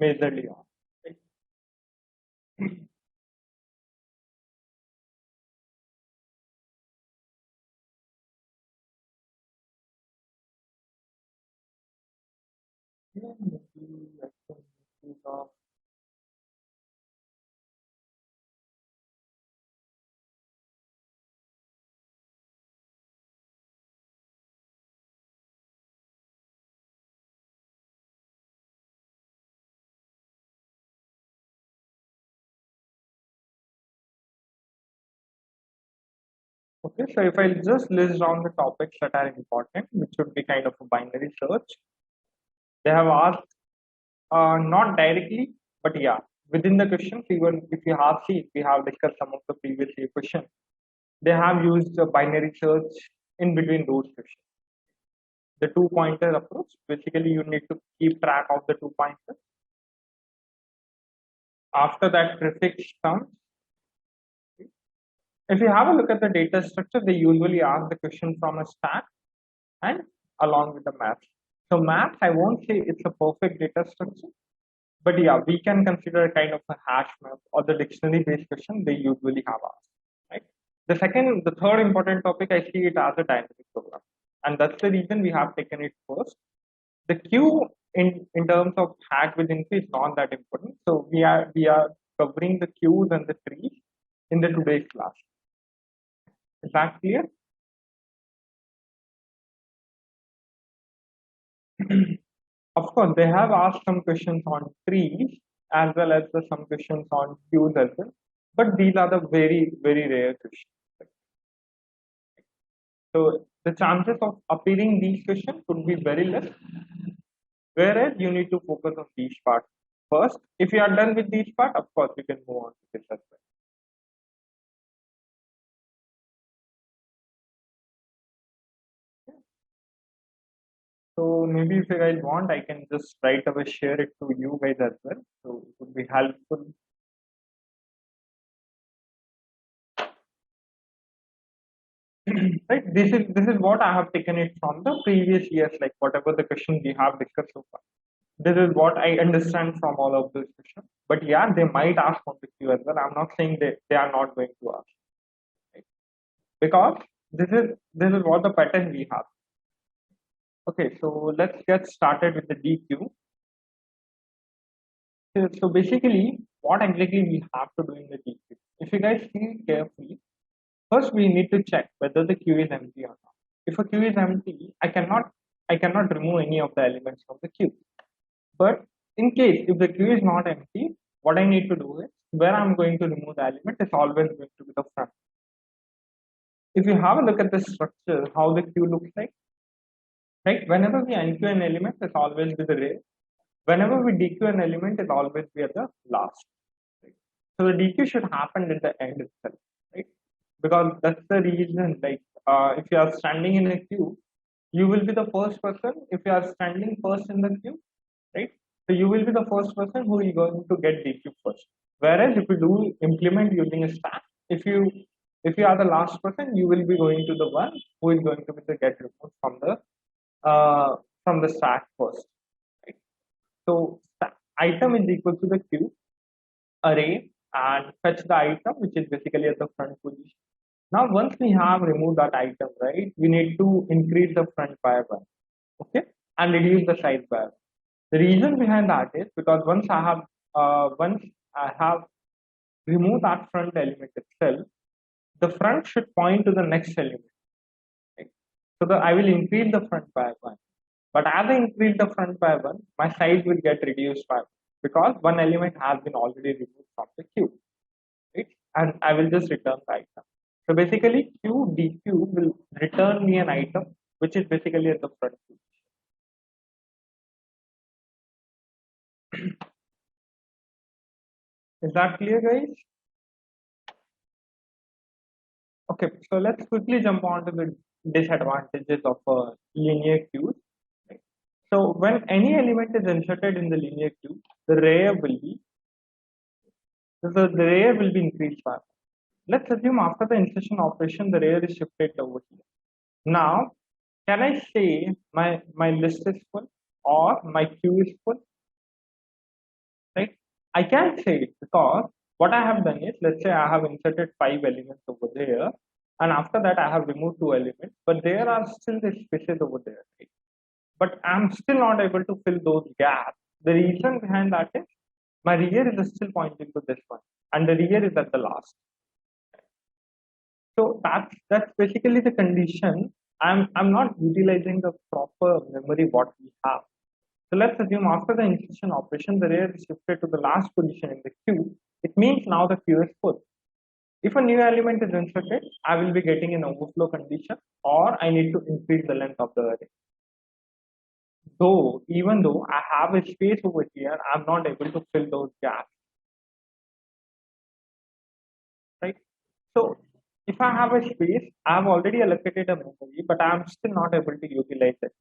majorly on. Right? Yeah, maybe I can think of. Okay, so if I just list down the topics that are important, which would be kind of a binary search, they have asked not directly, but yeah, within the questions, even if you have seen, we have discussed some of the previous year questions, they have used a binary search in between those questions. The two pointer approach, basically, you need to keep track of the two pointers. After that, prefix comes. If you have a look at the data structure, they usually ask the question from a stack and along with the maps. So maps, I won't say it's a perfect data structure, but yeah, we can consider a kind of a hash map or the dictionary-based question they usually have asked. Right. The third important topic, I see it as a dynamic program, and that's the reason we have taken it first. The queue in terms of hack with info is not that important, so we are covering the queues and the trees in the today's class. Is that clear? Of course, they have asked some questions on trees as well as some questions on queues as well, but these are the very rare questions. So the chances of appearing these questions would be very less. Whereas you need to focus on these parts first. If you are done with these part, of course you can move on to this as well. So maybe if you guys want, I can just right away share it to you guys as well. So it would be helpful. Right. This is what I have taken it from the previous years, like whatever the questions we have discussed so far. This is what I understand from all of those questions. But yeah, they might ask on the queue as well. I'm not saying they are not going to ask. Right? Because this is what the pattern we have. Okay, so let's get started with the DQ. So basically, what exactly we have to do in the DQ? If you guys see carefully, first we need to check whether the queue is empty or not. If a queue is empty, I cannot remove any of the elements from the queue. But in case if the queue is not empty, what I need to do is where I'm going to remove the element is always going to be the front. If you have a look at the structure, how the queue looks like, right? Whenever we enqueue an element, it's always be the rear. Whenever we dequeue an element, it always be at the last. Right? So the dequeue should happen at the end itself, right? Because that's the reason. Like if you are standing in a queue, you will be the first person. If you are standing first in the queue, right? So you will be the first person who is going to get DQ first. Whereas if you do implement using a stack, if you are the last person, you will be going to the one who is going to be the get removed from the stack first. Right? So item is equal to the queue array and fetch the item, which is basically at the front position. Now, once we have removed that item, right, we need to increase the front by one, okay, and reduce the size by one. The reason behind that is because once I have removed that front element itself, the front should point to the next element. Right? So I will increase the front by one. But as I increase the front by one, my size will get reduced by one because one element has been already removed from the queue. Right? And I will just return the item. So basically, QDQ will return me an item which is basically at the front. Is that clear, guys? Okay, so let's quickly jump on to the disadvantages of linear queues. Right? So when any element is inserted in the linear queue, the rear will be increased by. Let's assume after the insertion operation, the rear is shifted over here. Now, can I say my list is full or my queue is full? right? I can say it because what I have done is, let's say I have inserted 5 elements over there, and after that I have removed 2 elements, but there are still the spaces over there, right? But I'm still not able to fill those gaps. The reason behind that is my rear is still pointing to this one, and the rear is at the last. So that's basically the condition. I'm not utilizing the proper memory what we have. So let's assume after the insertion operation, the rear is shifted to the last position in the queue. It means now the queue is full. If a new element is inserted, I will be getting an overflow condition, or I need to increase the length of the array. Though, even though I have a space over here, I'm not able to fill those gaps, right? So if I have a space, I've already allocated a memory, but I'm still not able to utilize it,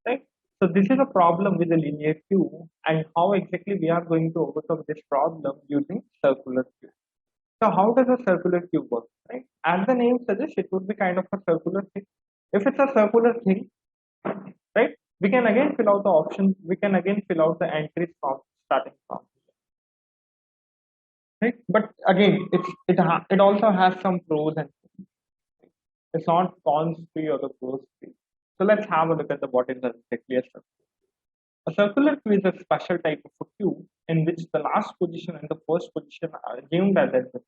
right? So this is a problem with the linear queue, and how exactly we are going to overcome this problem using circular queue. So how does a circular queue work, right? As the name suggests, it would be kind of a circular thing. If it's a circular thing, right, we can again fill out the options. We can again fill out the entries from starting from, right? But again, it also has some pros and cons. It's not cons free or the pros free. So let's have a look at the what is exactly a circle. A circular queue is a special type of a queue in which the last position and the first position are assumed as adjacent.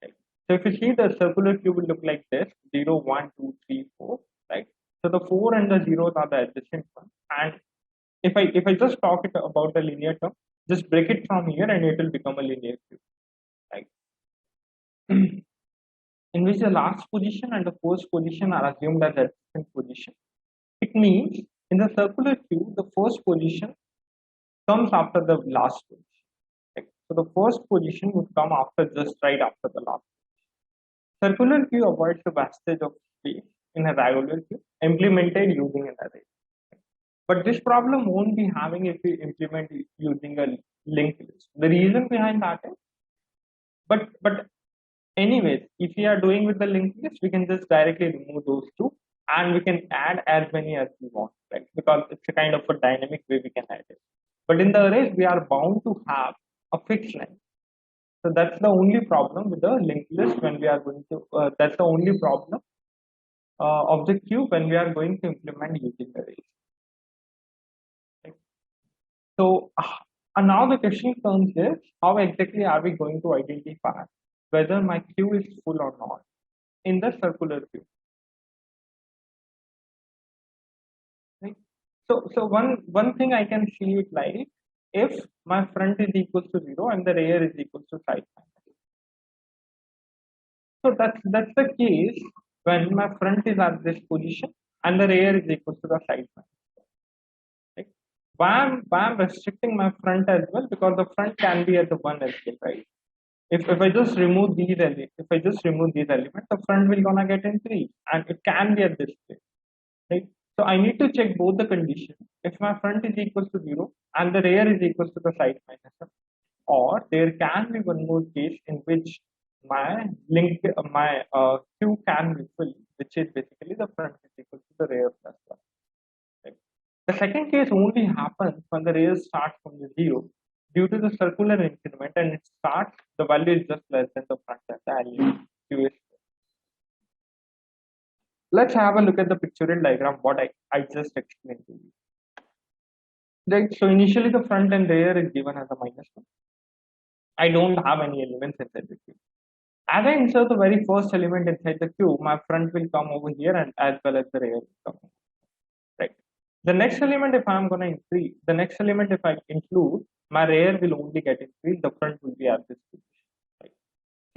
Right? So if you see, the circular queue will look like this: 0, 1, 2, 3, 4. Right? So the 4 and the zeros are the adjacent ones. And if I just talk it about the linear term, just break it from here and it will become a linear queue. Right? In which the last position and the first position are assumed as adjacent position. It means in the circular queue, the first position comes after the last position. Right? So the first position would come after, just right after the last. Circular queue avoids the wastage of space in a regular queue implemented using an array. But this problem won't be having if we implement it using a linked list. The reason behind that is, but anyways, if we are doing with the linked list, we can just directly remove those two, and we can add as many as we want, right? Because it's a kind of a dynamic way we can add it. But in the arrays, we are bound to have a fixed length. So that's the only problem with the linked list when we are going to, that's the only problem of the queue when we are going to implement using arrays. Right? So now the question comes is, how exactly are we going to identify whether my queue is full or not in the circular queue? Right? So one thing I can see it like, if my front is equal to 0 and the rear is equal to side minus. So that's the case when my front is at this position and the rear is equal to the side minus. Right? Why I'm restricting my front as well? Because the front can be at the 1 as well, right? If I just remove these elements, the front will gonna get in 3, and it can be at this place, right? So I need to check both the conditions. If my front is equal to 0 and the rear is equal to the side minus 1, or there can be one more case in which my queue can be full, which is basically the front is equal to the rear plus 1. Right? The second case only happens when the rear starts from the 0 due to the circular increment, and it starts, the value is just less than the front and the element queue is. Let's have a look at the pictorial diagram what I just explained to you. Right, so initially the front and rear is given as a -1. I don't have any elements inside the queue. As I insert the very first element inside the queue, my front will come over here, and as well as the rear will come over. Right. The next element, if I'm going to increase, the next element, if I include, my rear will only get increased, the front will be at this position. Right.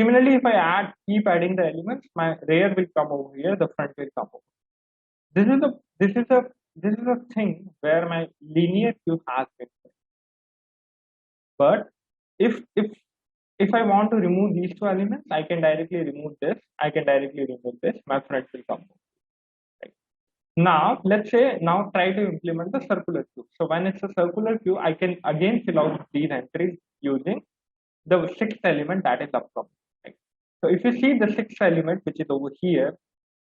Similarly, if I keep adding the elements, my rear will come over here, the front will come over. This is a thing where my linear queue has been set. But if I want to remove these two elements, I can directly remove this. I can directly remove this. My front will come over. Right. Now let's say try to implement the circular queue. So when it's a circular queue, I can again fill out these entries using the sixth element that is upcoming. Right. So if you see the sixth element, which is over here,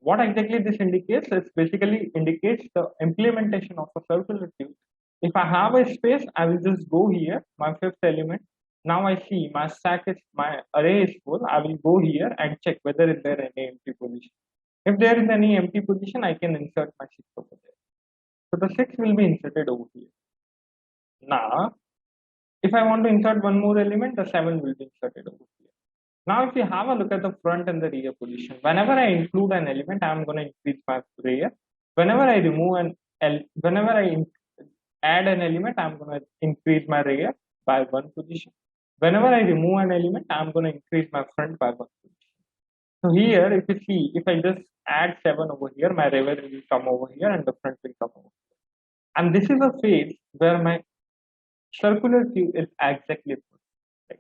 what exactly this indicates is basically indicates the implementation of a circular queue If I have a space, I will just go here, my fifth element. Now I see my array is full. I will go here and check whether is there any empty position. If there is any empty position, I can insert my 6 over there. So the 6 will be inserted over here. Now, if I want to insert one more element, the 7 will be inserted over here. Now, if you have a look at the front and the rear position, whenever I include an element, I'm going to increase my rear. Whenever I remove whenever I add an element, I'm going to increase my rear by one position. Whenever I remove an element, I'm going to increase my front by one position. So here, if you see, if I just add 7 over here, my rear will come over here and the front will come over here. And this is a phase where my circular cube is exactly full. Right?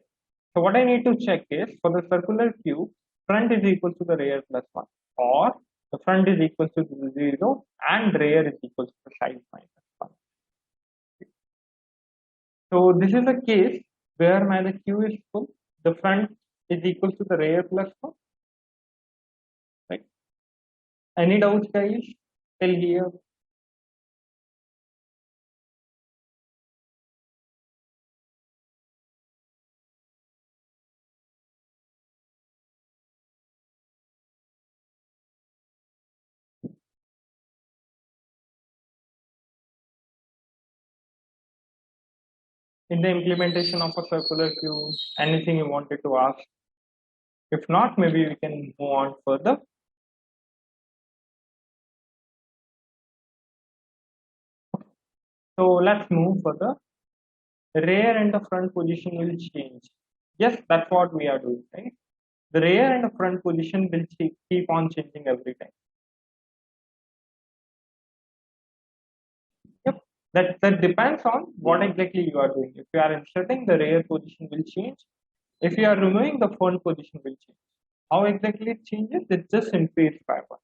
So what I need to check is for the circular cube, front is equal to the rear plus 1, or the front is equal to 0 and rear is equal to the size minus 1. So this is a case where my the queue is full, the front is equal to the rear plus 1. Right? Any doubts, guys? Till here? In the implementation of a circular queue, anything you wanted to ask? If not, maybe we can move on further. So let's move further. The rear and the front position will change. Yes, that's what we are doing, right? The rear and the front position will keep on changing every time. Yep, that depends on what exactly you are doing. If you are inserting, the rear position will change. If you are removing, the front position will change. How exactly it changes? It just increased by one.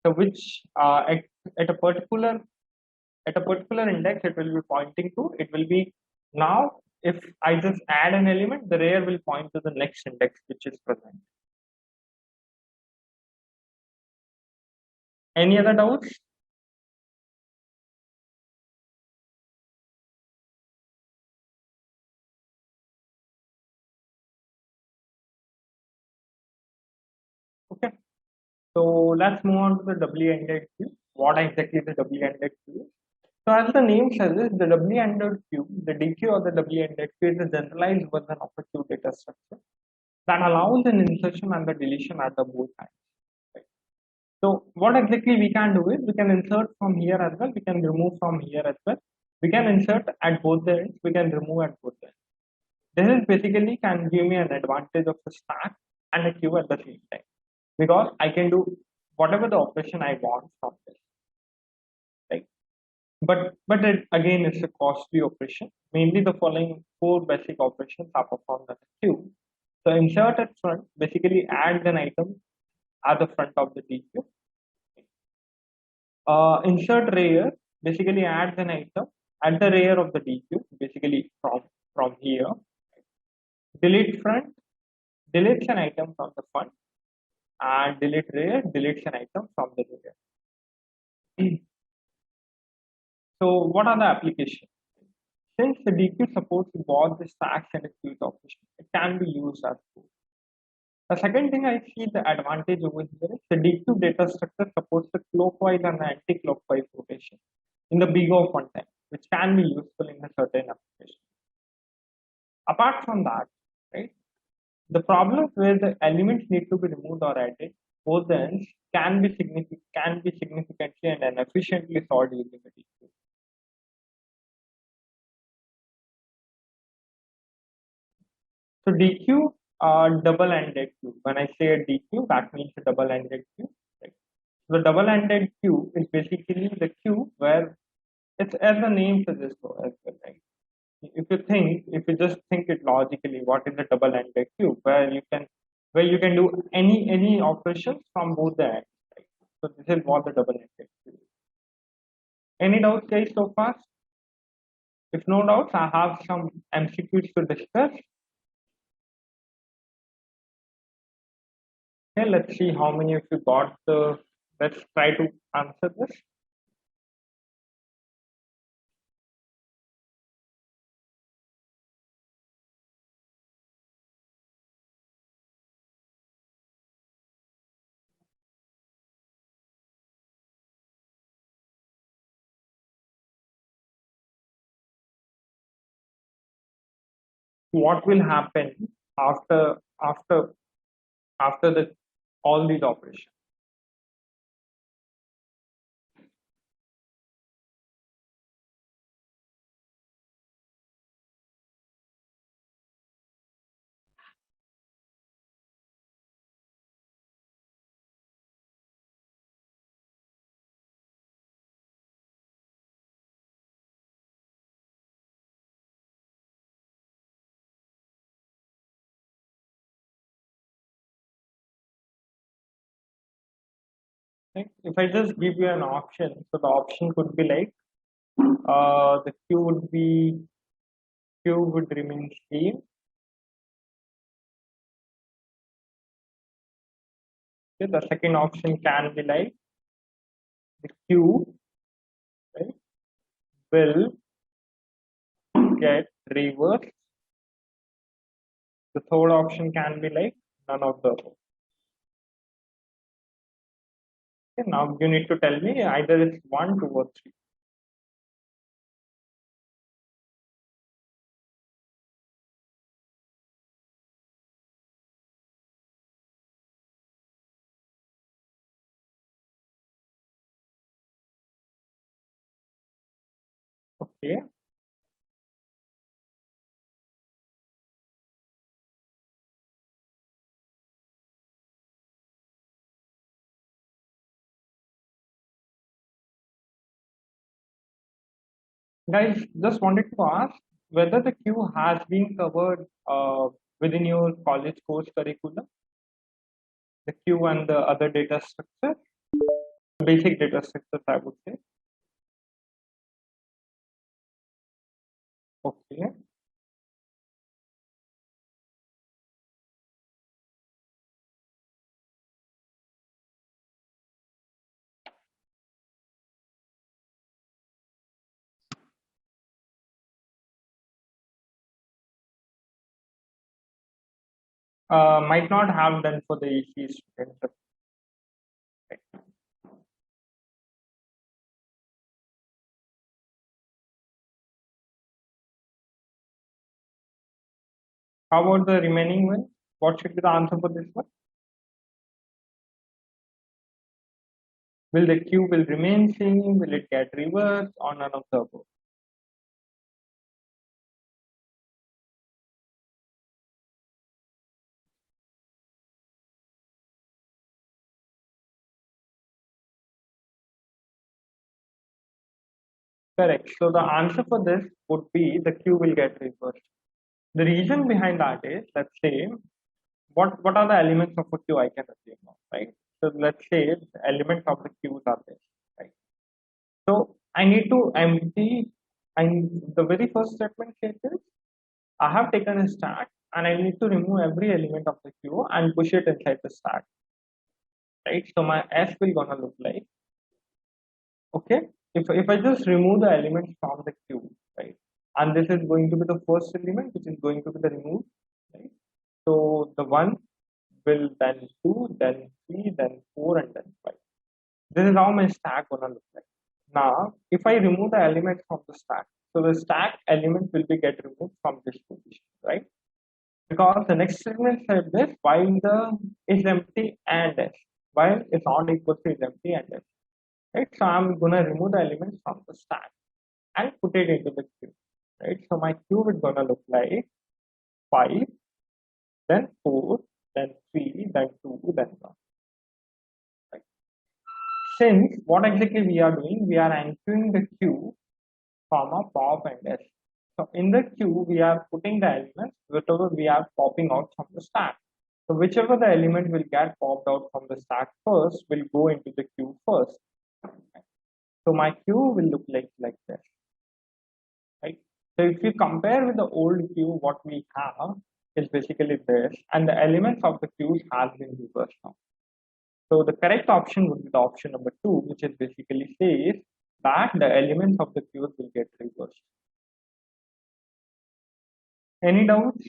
So which at a particular index it will be pointing to, it will be now if I just add an element, the rear will point to the next index which is present. Any other doubts? Okay, so let's move on to the doubly-ended queue. What exactly the doubly-ended queue is? So as the name suggests, the doubly-ended queue, the DQ or the doubly-ended queue is a generalized version of a queue data structure that allows an insertion and the deletion at the both times. Right? So what exactly we can do is we can insert from here as well, we can remove from here as well. We can insert at both the ends, we can remove at both the ends. This is basically can give me an advantage of a stack and a queue at the same time, because I can do whatever the operation I want from this. Right? But it again is a costly operation. Mainly the following 4 basic operations are performed as a queue. So insert at front basically adds an item at the front of the DQ. Insert rear basically adds an item at the rear of the DQ, basically from here. Delete front deletes an item from the front, and delete rear deletes an item from the rear. So what are the applications? Since the DQ supports both the stacks and the queues operation, it can be used as both. The second thing I see the advantage over here is the DQ data structure supports the clockwise and the anti-clockwise rotation in the big O of time, which can be useful in a certain application. Apart from that, right, the problems where the elements need to be removed or added, both the ends can be significantly and efficiently solved using the DQ. So DQ double-ended queue. When I say a DQ, that means a double-ended queue. Right? The double-ended queue is basically the queue where it's as the name suggests as well, right? If you just think it logically, what is a double-ended queue? Where you can do any operations from both the ends. Right? So this is what the double-ended queue is. Any doubts, guys, so far? If no doubts, I have some MCQs to discuss. Okay, let's see how many of you got the. Let's try to answer this. what will happen after after after the all these operations. Right? If I just give you an option, so the option could be like the Q would remain same. Okay, the second option can be like the Q, right, will get reversed. The third option can be like none of the above. Okay, now you need to tell me either it's 1, 2, or 3. Okay. Guys, just wanted to ask whether the Q has been covered within your college course curriculum, the Q and the other data structure, basic data structures, I would say. Okay. Might not have done for the EC students. Right? How about the remaining one? What should be the answer for this one? Will the Q will remain same? Will it get reversed or none of the above? Correct. So the answer for this would be the Q will get reversed. The reason behind that is, let's say, what are the elements of a queue I can assume now, right? So let's say the elements of the queues are this, right? So I need to empty, and the very first statement says is I have taken a stack and I need to remove every element of the queue and push it inside the stack, right? So my S will gonna look like, okay, if I just remove the elements from the queue, right? And this is going to be the first element which is going to be the removed, right? So the one will then 2, then 3, then 4, and then 5. This is how my stack gonna look like. Now, if I remove the element from the stack, so the stack element will be get removed from this position, right? Because the next statement said this while the is empty and s, while is not equal to is empty and s, right? So I'm gonna remove the elements from the stack and put it into the queue, right? So my queue is gonna look like 5, then 4, then 3, then 2, then 1. Right? Since what exactly we are doing, we are entering the queue, comma, pop, and s. So in the queue, we are putting the elements, whatever we are popping out from the stack. So whichever the element will get popped out from the stack first will go into the queue first. So my queue will look like this, right? So if you compare with the old queue, what we have is basically this, and the elements of the queues has been reversed now. So the correct option would be the option number 2, which is basically says that the elements of the queues will get reversed. Any doubts?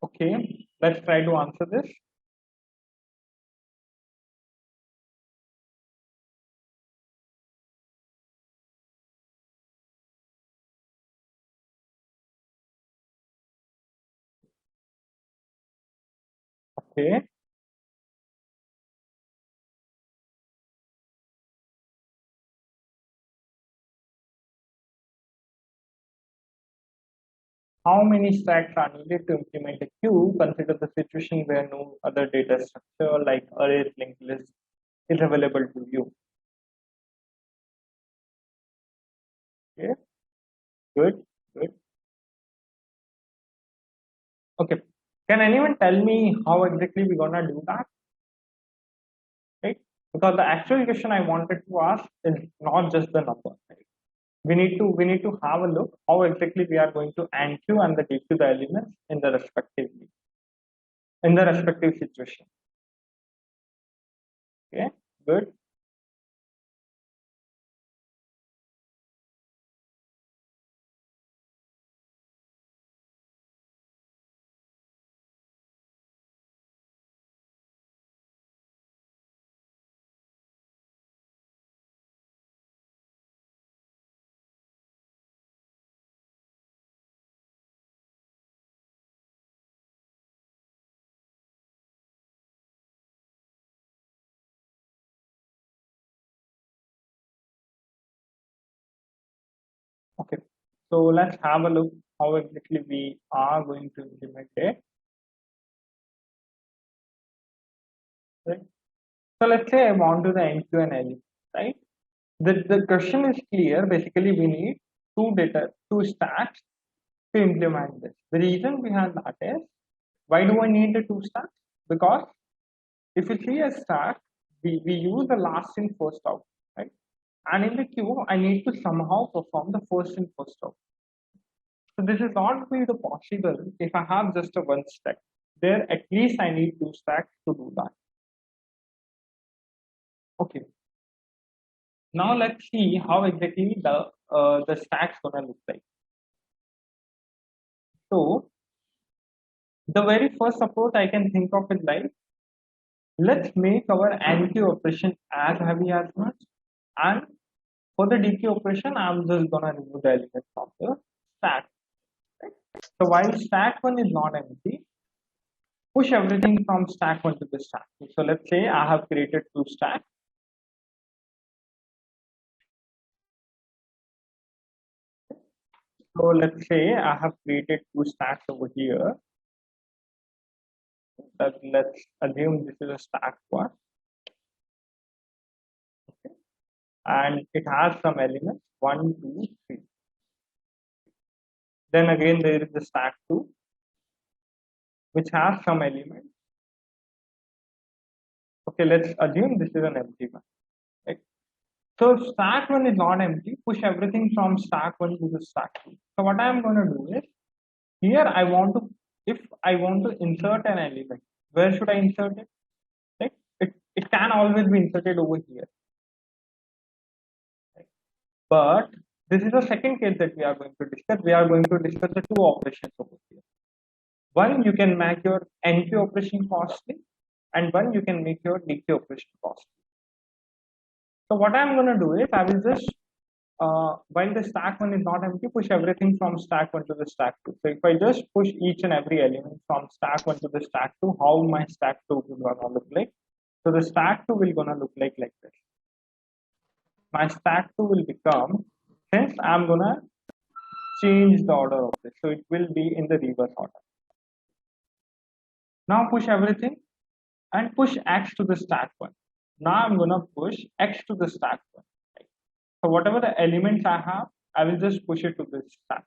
Okay, let's try to answer this. Okay. How many stacks are needed to implement a queue? Consider the situation where no other data structure like array linked list is available to you. Okay, good, good. Okay. Can anyone tell me how exactly we're gonna do that? Right? Because the actual question I wanted to ask is not just the number. Right? We need to have a look how exactly we are going to enqueue and the dequeue the elements in the respective situation. Okay, good. Okay. So let's have a look how exactly we are going to implement it. Right? So let's say I want to the enqueue an element, right? The question is clear. Basically, we need two stacks to implement this. The reason behind that is, why do I need the two stacks? Because if you see a stack, we use the last in first out, right? And in the queue, I need to somehow perform the first in first out. So this is not be the possible if I have just a one stack. There at least I need two stacks to do that. Okay. Now let's see how exactly the stack's gonna look like. So the very first approach I can think of is like, let's make our enqueue operation as heavy as much, and for the dequeue operation, I'm just gonna remove the element from the stack. Right? So while stack one is not empty, push everything from stack one to the stack two. So let's say I have created two stacks. So let's say I have created two stacks over here. That let's assume this is a stack one, and it has some elements 1, 2, 3. Then again there is the stack 2, which has some elements. Okay, let's assume this is an empty one. Right? So stack 1 is not empty. Push everything from stack 1 to the stack 2. So what I am going to do is, here I want to, if I want to insert an element, where should I insert it? Right? It can always be inserted over here. Right? But this is the second case that we are going to discuss. We are going to discuss the two operations over here. One, you can make your enqueue operation costly, and one, you can make your dequeue operation costly. So what I'm going to do is, I will just, while the stack one is not empty, push everything from stack one to the stack two. So if I just push each and every element from stack one to the stack two, how my stack two will gonna look like? So the stack two will gonna look like this. My stack two will become, since I'm gonna change the order of this, so it will be in the reverse order. Now push everything and push x to the stack one. Now I'm gonna push x to the stack one. So whatever the elements I have, I will just push it to this stack.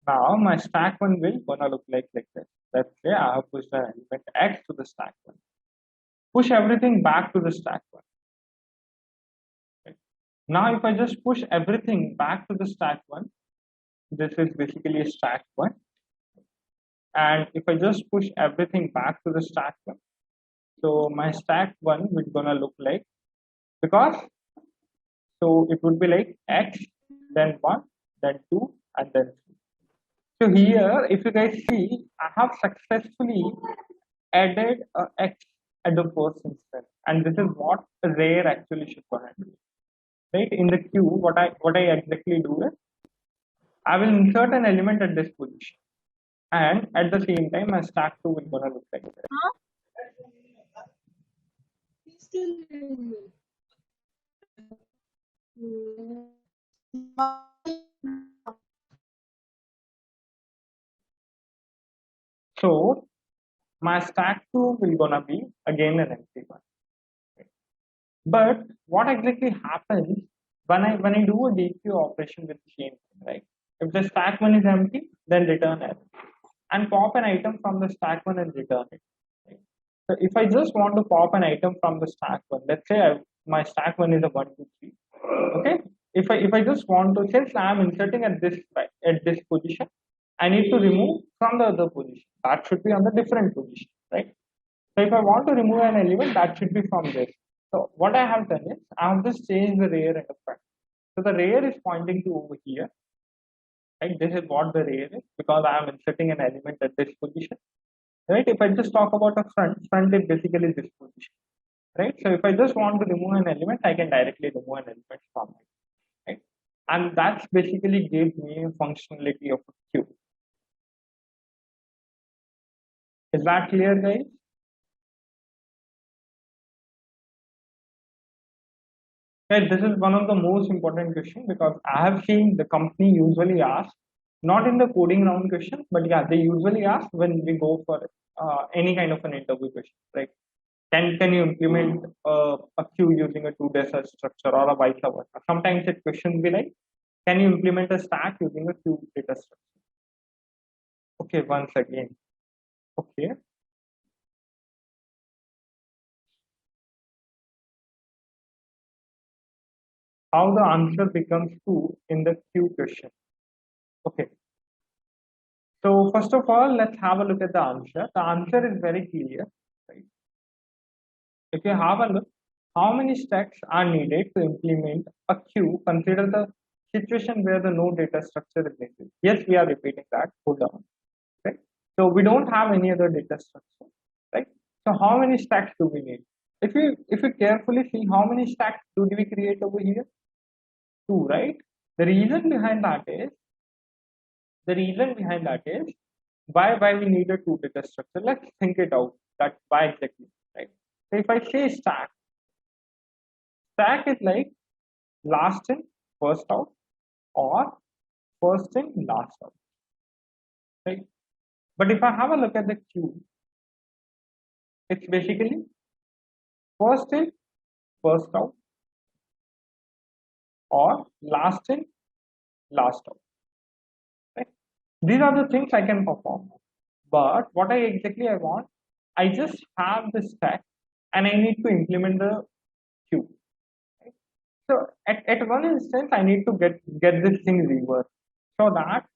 Now my stack one will gonna look like this. Let's say I have pushed the element x to the stack one. Push everything back to the stack one. Okay. Now if I just push everything back to the stack one, this is basically a stack one. And if I just push everything back to the stack one, so my stack one will gonna look like, because so it would be like x, then 1, then 2, and then 3. So here, if you guys see, I have successfully added a x at the first instance, and this is what rare actually should gonna do. Right? In the queue, what I exactly do is, I will insert an element at this position, and at the same time, my stack two will gonna look like this. So my stack 2 will gonna be again an empty one. But what exactly happens when I do a DQ operation with chain, right? If the stack 1 is empty, then return error and pop an item from the stack 1 and return it. Right? So if I just want to pop an item from the stack 1, let's say my stack 1 is a 1, 2, 3. Okay. If I just want to, since I am inserting at this position, I need to remove from the other position. That should be on the different position, right? So if I want to remove an element, that should be from this. So what I have done is I have just changed the rear and the front. So the rear is pointing to over here, right? This is what the rear is because I am inserting an element at this position, right? If I just talk about the front is basically this position, right? So if I just want to remove an element, I can directly remove an element from it, right? And that's basically gives me a functionality of a queue. Is that clear, guys? Right, this is one of the most important questions because I have seen the company usually ask, not in the coding round question, but yeah, they usually ask when we go for any kind of an interview question, right? Can you implement a queue using a two data structure or a vice versa? Sometimes it question be like, can you implement a stack using a queue data structure? Okay, once again. Okay. How the answer becomes true in the queue question. Okay. So first of all, let's have a look at the answer. The answer is very clear. Right? If you have a look, how many stacks are needed to implement a queue? Consider the situation where the no data structure is needed. Yes, we are repeating that. Hold on. Right? So we don't have any other data structure. Right? So how many stacks do we need? If you carefully see how many stacks do we create over here? Two, right? The reason behind that is why we need a two data structure. Let's think it out. That why exactly, right? So if I say stack is like last in, first out, or first in, last out, right? But if I have a look at the queue, it's basically first in, first out, or last in, last out, right? These are the things I can perform. But what I want, I just have the stack and I need to implement the queue. Right? So at one instance, I need to get this thing reversed so that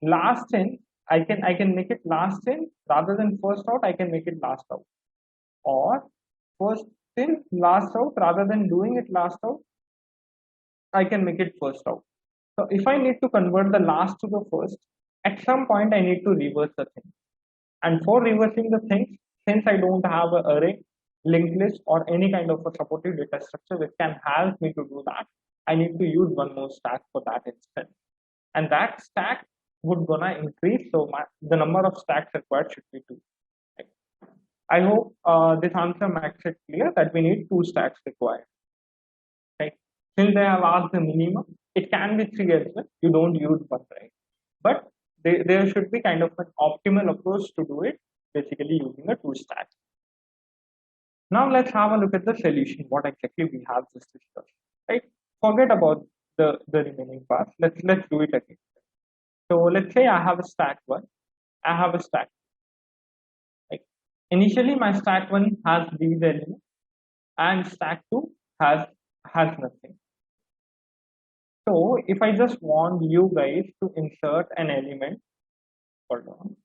last in I can make it last in rather than first out. I can make it last out, or first in last out rather than doing it last out. I can make it first out. So if I need to convert the last to the first, at some point I need to reverse the thing. And for reversing the things, since I don't have an array, linked list, or any kind of a supportive data structure which can help me to do that, I need to use one more stack for that instance. And that stack would gonna increase, so the number of stacks required should be 2. I hope this answer makes it clear that we need 2 stacks required. Right? Since they have asked the minimum, it can be 3 as well. You don't use one, right? But there should be kind of an optimal approach to do it, basically using a 2 stack. Now let's have a look at the solution, what exactly we have just discussed, right? Forget about the remaining parts. Let's do it again. So let's say I have a stack 1, I have a stack. Right? Initially my stack 1 has these elements and stack 2 has nothing. So if I just want you guys to insert an element, hold on.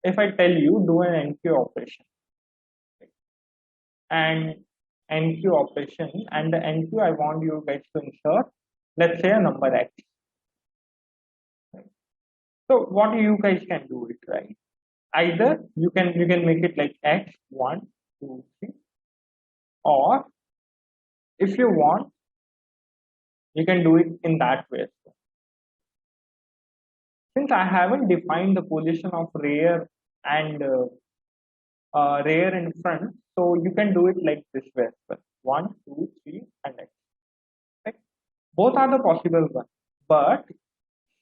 If I tell you do an NQ operation, and NQ operation, and the NQ I want you guys to insert, let's say a number X. So what you guys can do it, right? Either you can make it like X 1, 2, 3, or if you want, you can do it in that way. Since I haven't defined the position of rear and rear and front, So you can do it like this way as well. 1, 2, 3, and X. Right? Both are the possible ones. But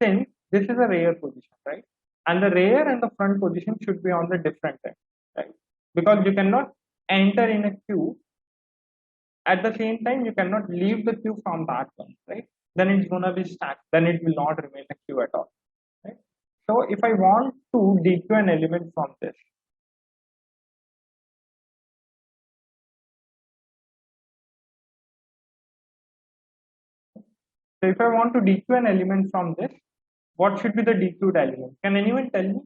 since this is a rear position, right? And the rear and the front position should be on the different end, right? Because you cannot enter in a queue at the same time, you cannot leave the queue from that one, right? Then it's gonna be stacked. Then it will not remain a queue at all, right? So if I want to dequeue an element from this, so if I want to dequeue an element from this, what should be the dequeued element? Can anyone tell me?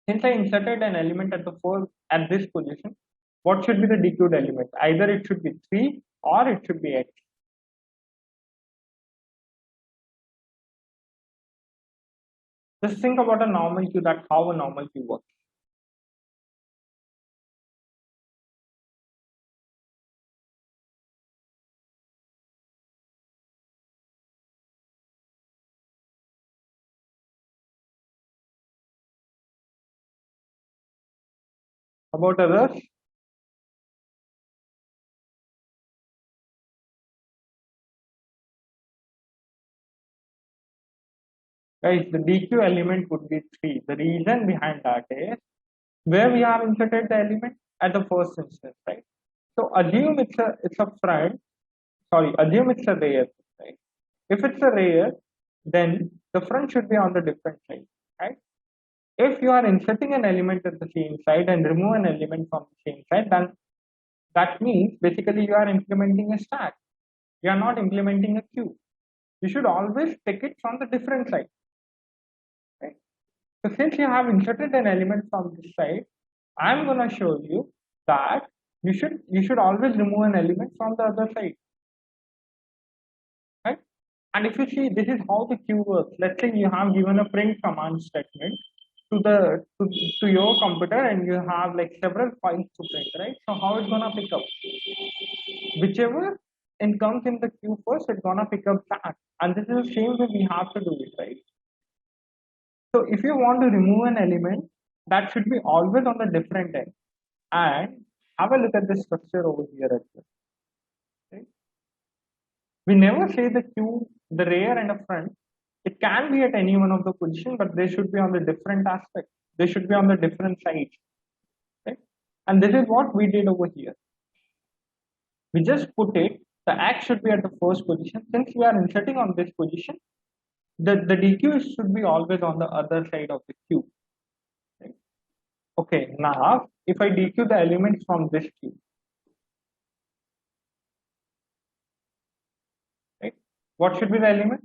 Since I inserted an element at the first at this position, what should be the dequeued element? Either it should be 3 or it should be X. Just think about a normal queue, that how a normal queue works. About others? Guys, the DQ element would be 3. The reason behind that is where we have inserted the element at the first instance, right? So assume it's a front, sorry, assume it's a rear, right? If it's a rear, then the front should be on the different side, right? If you are inserting an element at the same side and remove an element from the same side, then that means basically you are implementing a stack. You are not implementing a queue. You should always pick it from the different side. Right? So since you have inserted an element from this side, I'm gonna show you that you should always remove an element from the other side. Right? And if you see, this is how the queue works. Let's say you have given a print command statement to your computer and you have like several files to print, right? So how it's gonna pick up? Whichever it comes in the queue first, it's gonna pick up that. And this is the same way we have to do it, right? So if you want to remove an element, that should be always on the different end. And have a look at the structure over here as well. Okay? We never say the queue, the rear and the front. It can be at any one of the position, but they should be on the different aspect. They should be on the different sides. Okay? And this is what we did over here. We just put it, the X should be at the first position. Since we are inserting on this position, the DQ should be always on the other side of the queue. Right? Okay, now if I DQ the elements from this queue, right? What should be the element?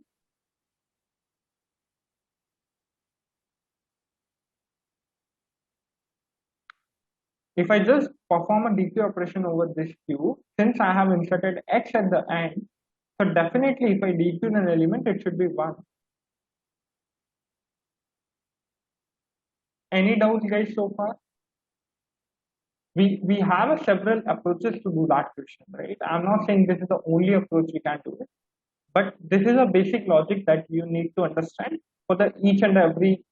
If I just perform a DQ operation over this queue, since I have inserted X at the end, so definitely if I DQ an element, it should be 1. Any doubts, guys, so far? We have several approaches to do that question, right? I'm not saying this is the only approach we can do it, but this is a basic logic that you need to understand for the each and every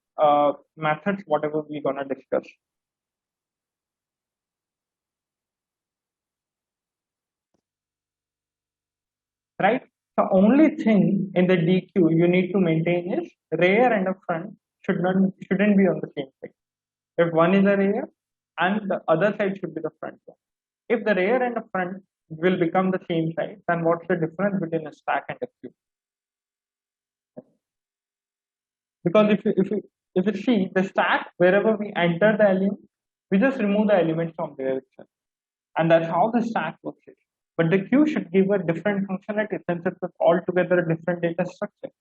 methods, whatever we're gonna discuss. Right? The only thing in the DQ you need to maintain is rear and the front shouldn't be on the same side. If one is a rear and the other side should be the front one. If the rear and the front will become the same side, then what's the difference between a stack and a queue? Because if you see the stack, wherever we enter the element, we just remove the element from there itself. And that's how the stack works. But the queue should give a different functionality since it's altogether a different data structure.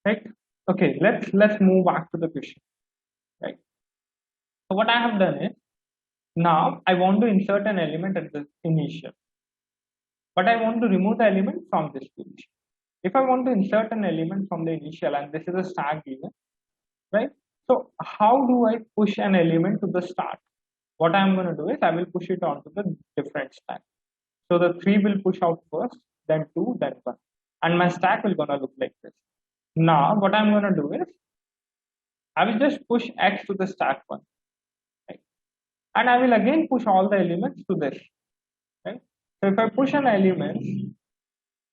Right? Okay, let's move back to the question. Right. So what I have done is now I want to insert an element at the initial, but I want to remove the element from this position. If I want to insert an element from the initial and this is a stack given, right? So how do I push an element to the start? What I'm going to do is I will push it onto the different stack. So the 3 will push out first, then 2, then 1. And my stack will gonna look like this. Now what I'm gonna do is I will just push X to the stack 1. Right? and I will again push all the elements to this, right? So if I push an element,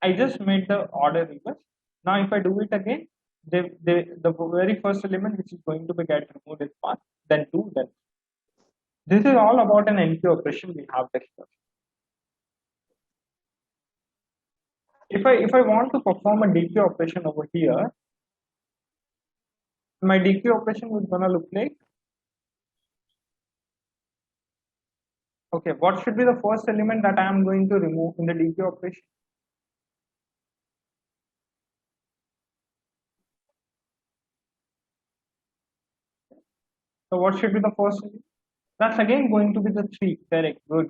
I just made the order reverse. Now if I do it again, the very first element which is going to be get removed is 1, then 2, then this is all about an NQ operation we have discussed. If I want to perform a DQ operation over here, my DQ operation is gonna look like, okay, what should be the first element that I am going to remove in the DQ operation? So what should be the first element? That's again going to be the 3, correct, good.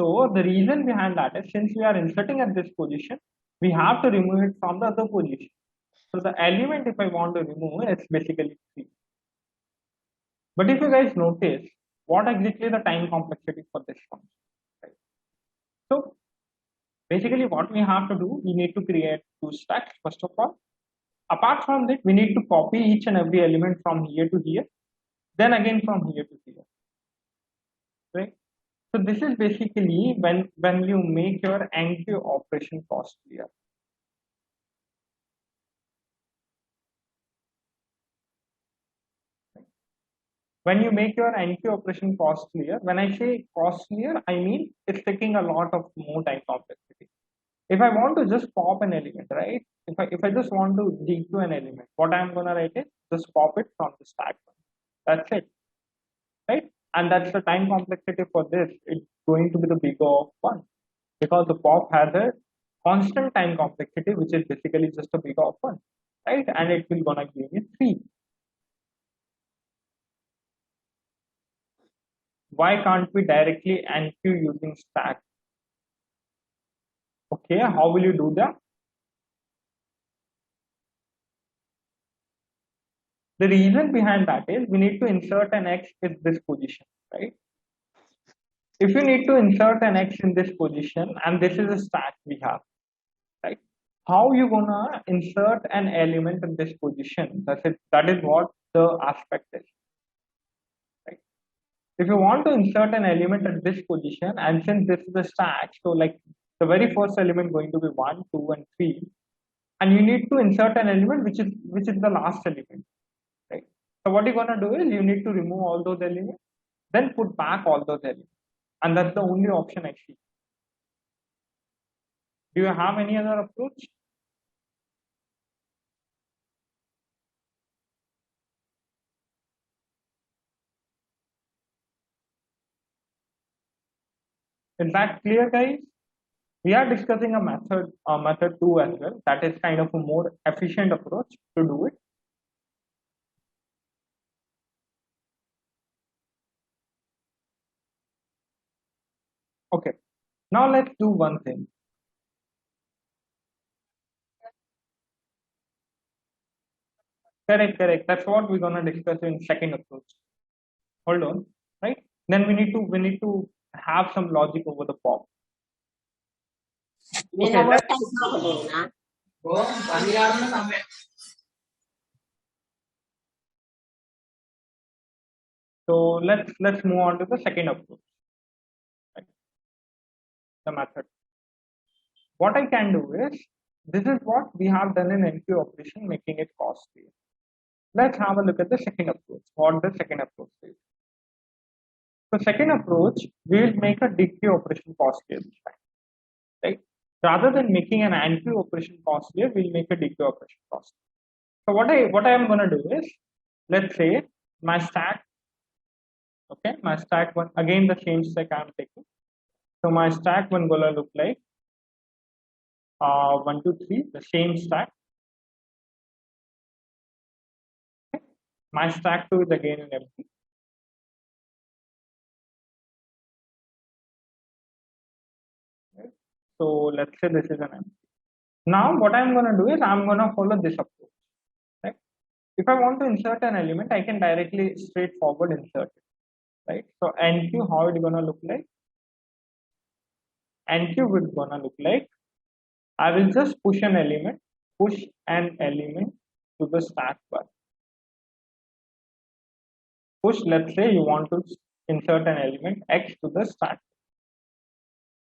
So the reason behind that is, since we are inserting at this position, we have to remove it from the other position. So the element if I want to remove, it's basically 3. But if you guys notice, what exactly the time complexity for this one? Right? So basically what we have to do, we need to create 2 stacks first of all. Apart from that, we need to copy each and every element from here to here, then again from here to here, right? So this is basically when you make your NQ operation costlier. When you make your NQ operation costlier, when I say costlier, I mean it's taking a lot of more time complexity. If I want to just pop an element, right? If I just want to DQ an element, what I'm gonna write is just pop it from the stack. That's it, right? And that's the time complexity for this. It's going to be the bigger of 1 because the pop has a constant time complexity, which is basically just a bigger of 1, right? And it will gonna give me 3. Why can't we directly NQ using stack? Okay, how will you do that? The reason behind that is we need to insert an X in this position, right? If you need to insert an X in this position and this is a stack we have, right? How you gonna insert an element in this position? That is what the aspect is, right? If you want to insert an element at this position, and since this is a stack, so like the very first element going to be 1, 2, and 3, and you need to insert an element which is the last element, right? So what you're gonna do is you need to remove all those elements, then put back all those elements, and that's the only option I see. Do you have any other approach? Is that clear, guys? We are discussing a method 2 as well. That is kind of a more efficient approach to do it. Okay, now let's do one thing. Correct. That's what we're gonna discuss in second approach. Hold on, right? Then we need to have some logic over the pop. Okay, so let's move on to the second approach, right? The method. What I can do is, this is what we have done in NQ operation, making it costly. Let's have a look at the second approach. What the second approach is. So second approach, we will make a DQ operation costlier this time, right? Rather than making an NQ operation costlier, we'll make a DQ operation costlier. So what I am gonna do is, let's say my stack, okay, my stack one, again the same stack I'm taking. So my stack one gonna look like 1, 2, 3, the same stack. Okay. My stack 2 is again an empty. Right. So let's say this is an empty. Now what I'm gonna do is I'm gonna follow this approach. Right. If I want to insert an element, I can directly straightforward insert it. Right. So NQ, how it's gonna look like? NQ is gonna look like, I will just push an element to the stack bar. Push, let's say you want to insert an element X to the stack,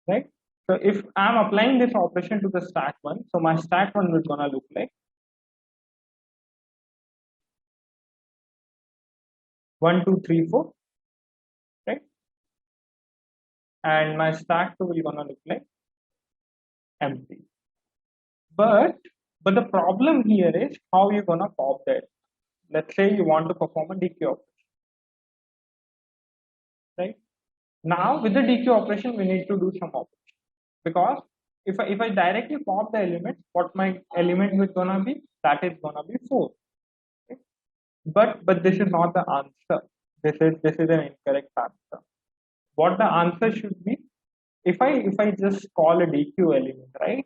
right? So if I'm applying this operation to the stack one, so my stack one is gonna look like 1, 2, 3, 4, right? And my stack two will gonna look like empty. But the problem here is how you're gonna pop that. Let's say you want to perform a DQ operation, right? Now with the DQ operation, we need to do some operation, because if I directly pop the element, what my element is gonna be? That is gonna be 4. Okay? But this is not the answer. This is an incorrect answer. What the answer should be? If I just call a DQ element, right?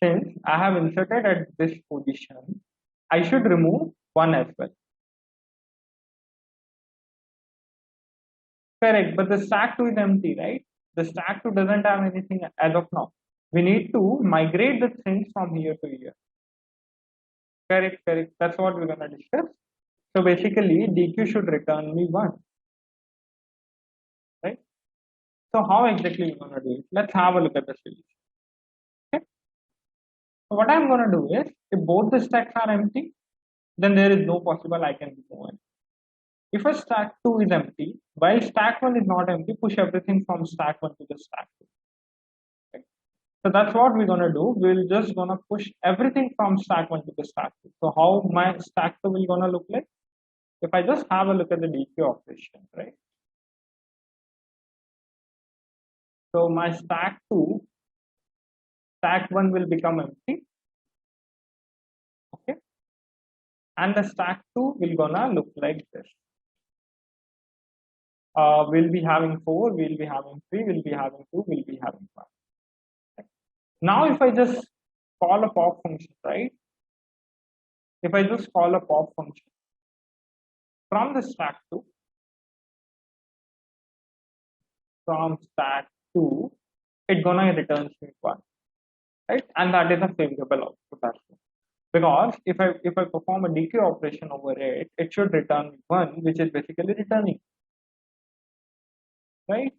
Since I have inserted at this position, I should remove 1 as well. Correct, but the stack 2 is empty, right? The stack 2 doesn't have anything as of now. We need to migrate the things from here to here. Correct, correct. That's what we're gonna discuss. So basically, DQ should return me 1, right? So how exactly we're gonna do it? Let's have a look at the solution. Okay. So what I'm gonna do is, if both the stacks are empty, then there is no possible I can remove it. If a stack 2 is empty, while stack 1 is not empty, push everything from stack 1 to the stack 2. Okay. So that's what we're gonna do. We're just gonna push everything from stack 1 to the stack 2. So how my stack 2 will gonna look like? If I just have a look at the DQ operation, right? So my stack 2, stack 1 will become empty. Okay. And the stack 2 will gonna look like this. We'll be having 4, we'll be having 3, we'll be having 2, we'll be having 1. Okay. Now if I just call a pop function, right? If I just call a pop function from the stack 2, from stack 2, it's gonna return me 1, right? And that is a favorable output as well. Because if I perform a DQ operation over it, it should return me 1, which is basically returning, right?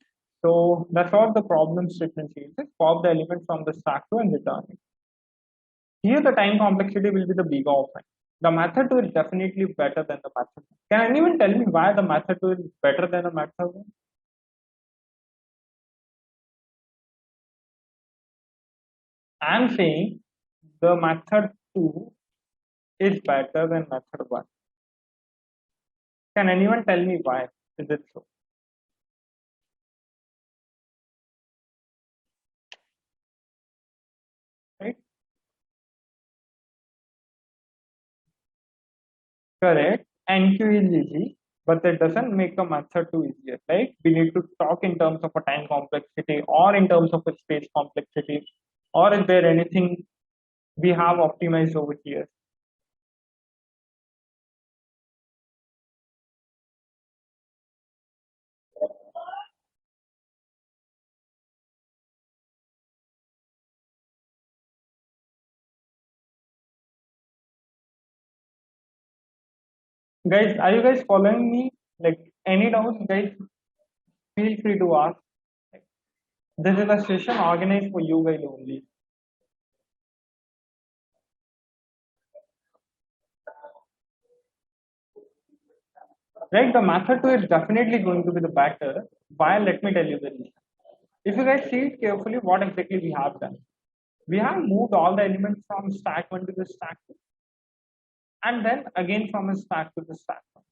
So that's what the problem statement says: is pop the element from the stack 2 and return it. Here the time complexity will be the big of n. The method 2 is definitely better than the method 1. Can anyone tell me why the method 2 is better than the method 1? I'm saying the method 2 is better than method 1. Can anyone tell me why is it so? Right? Correct. NQ is easy, but that doesn't make a method 2 easier, right? We need to talk in terms of a time complexity or in terms of a space complexity, or is there anything we have optimized over here? Guys, are you guys following me? Like any doubts, guys, feel free to ask. This is a session organized for you guys only. Right, the method 2 is definitely going to be the better. Why? Let me tell you the reason. If you guys see it carefully, what exactly we have done? We have moved all the elements from stack 1 to the stack 2, and then again from a stack to the stack 1.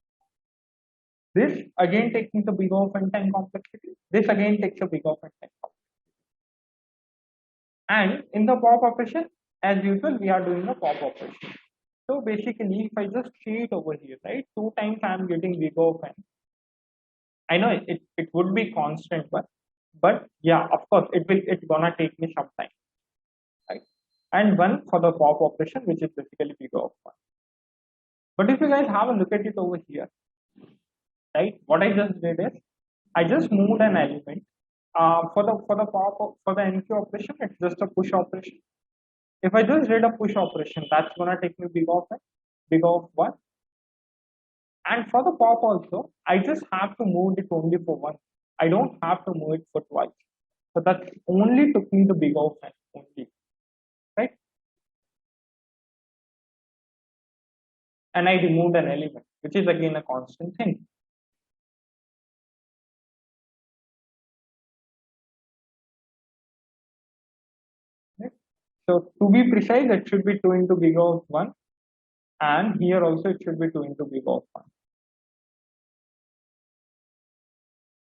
This again takes the big O of n time complexity. This again takes a big O of n time complexity. And in the pop operation, as usual, we are doing a pop operation. So basically, if I just see it over here, right, 2 times I am getting big O of n. I know it would be constant, but yeah, of course, it's gonna take me some time, right? And 1 for the pop operation, which is basically big O of 1. But if you guys have a look at it over here, right, what I just did is I just moved an element. For the NQ operation, it's just a push operation. If I just did a push operation, that's gonna take me big O of 1, And for the pop also, I just have to move it only for once. I don't have to move it for twice. So that only took me the big O of n only, right? And I removed an element, which is again a constant thing. Right? So to be precise, it should be 2 into big O of 1. And here also it should be 2 into big O of 1.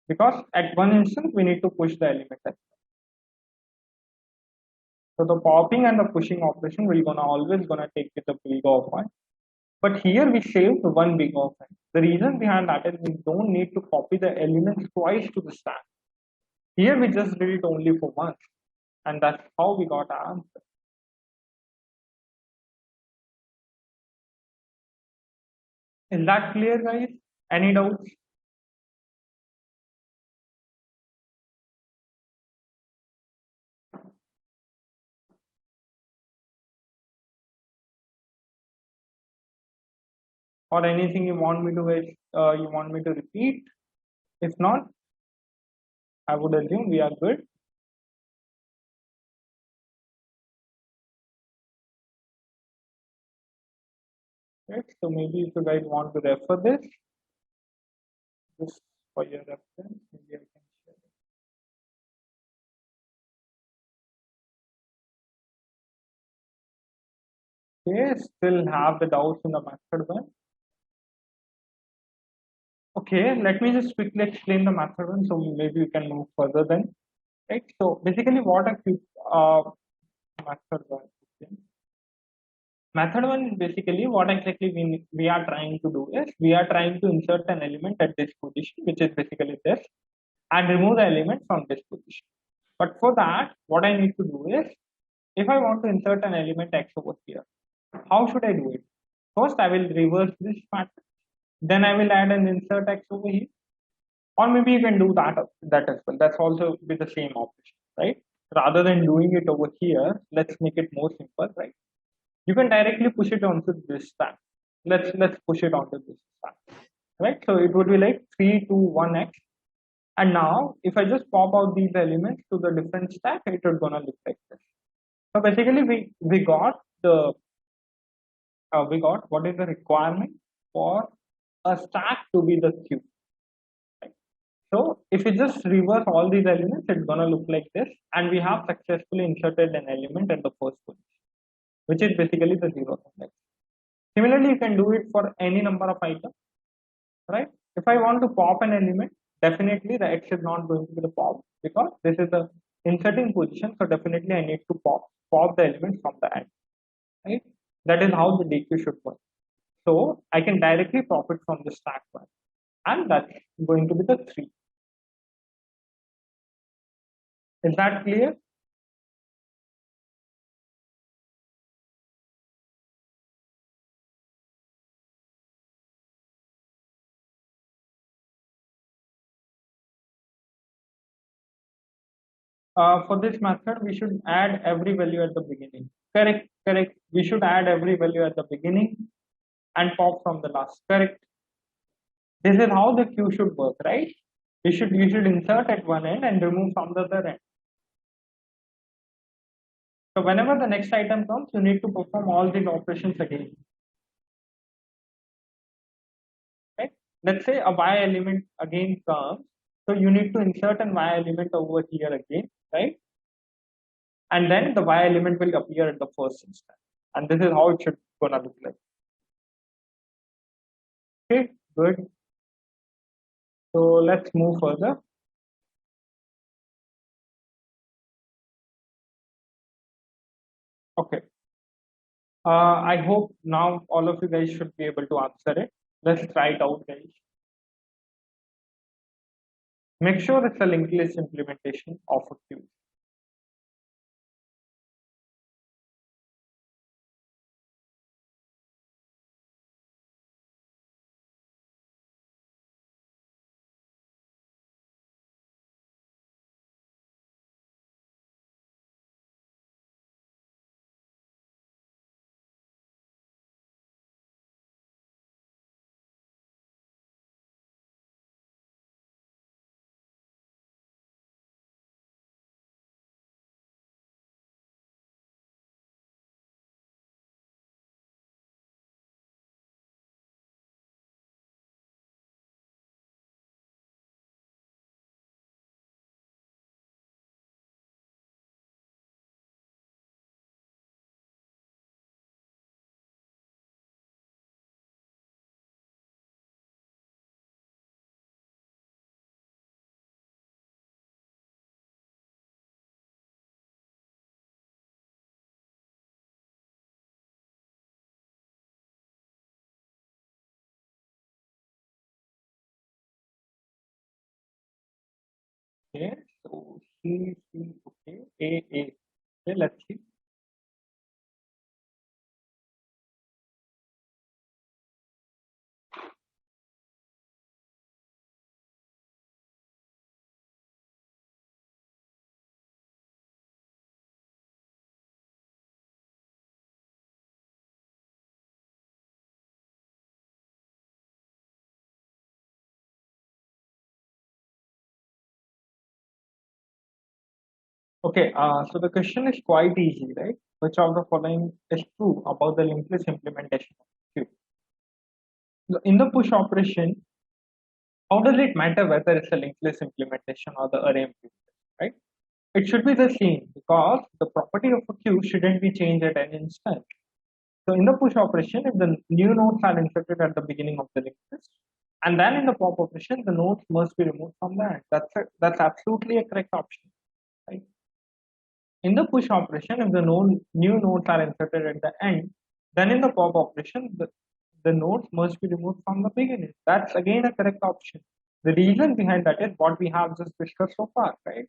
Because at one instant, we need to push the element as well. So the popping and the pushing operation will gonna always gonna take with the big O of 1. But here we saved one big O of n. The reason behind that is we don't need to copy the elements twice to the stack. Here we just did it only for once. And that's how we got our answer. Is that clear, guys? Any doubts? Or anything you want me to repeat? If not, I would assume we are good. Right? So maybe if you guys want to refer this, just for your reference, maybe I can share it. Okay, still have the doubts in the method one. Okay, let me just quickly explain the method one, so maybe we can move further then. Right? So basically, what a method one. Okay. Method one is basically what exactly we are trying to do is we are trying to insert an element at this position, which is basically this, and remove the element from this position. But for that, what I need to do is, if I want to insert an element x over here, how should I do it? First, I will reverse this matrix. Then I will add an insert x over here. Or maybe you can do that as well. That's also with the same operation, right? Rather than doing it over here, let's make it more simple, right? You can directly push it onto this stack. Let's push it onto this stack, right? So it would be like 3 2 1 x. And now if I just pop out these elements to the different stack, it would gonna look like this. So basically we got the we got what is the requirement for a stack to be the queue. Right? So if we just reverse all these elements, it's gonna look like this, and we have successfully inserted an element at the first position, which is basically the 0th index. Similarly, you can do it for any number of items, right? If I want to pop an element, definitely the x is not going to be the pop because this is the inserting position. So definitely I need to pop the element from the end, right? That is how the DQ should work. So I can directly pop it from the stack one, and that's going to be the 3. Is that clear? For this method, we should add every value at the beginning. Correct, correct. We should add every value at the beginning and pop from the last. Correct. This is how the queue should work, right? You should insert at one end and remove from the other end. So whenever the next item comes, you need to perform all these operations again. Right? Let's say a y element again comes, so you need to insert an y element over here again, right? And then the y element will appear at the first instance. And this is how it should gonna look like. Okay, good. So let's move further. Okay. I hope now all of you guys should be able to answer it. Let's try it out, guys. Make sure it's a linked list implementation of a queue. Okay, so C, okay, A. Okay, let's see. Okay, so the question is quite easy, right? Which of the following is true about the linked list implementation of Q? So in the push operation, how does it matter whether it's a linked list implementation or the array implementation, right? It should be the same because the property of a queue shouldn't be changed at any instance. So in the push operation, if the new nodes are inserted at the beginning of the linked list, and then in the pop operation, the nodes must be removed from that. That's absolutely a correct option, right? In the push operation, if the new nodes are inserted at the end, then in the pop operation, the nodes must be removed from the beginning. That's again a correct option. The reason behind that is what we have just discussed so far, right?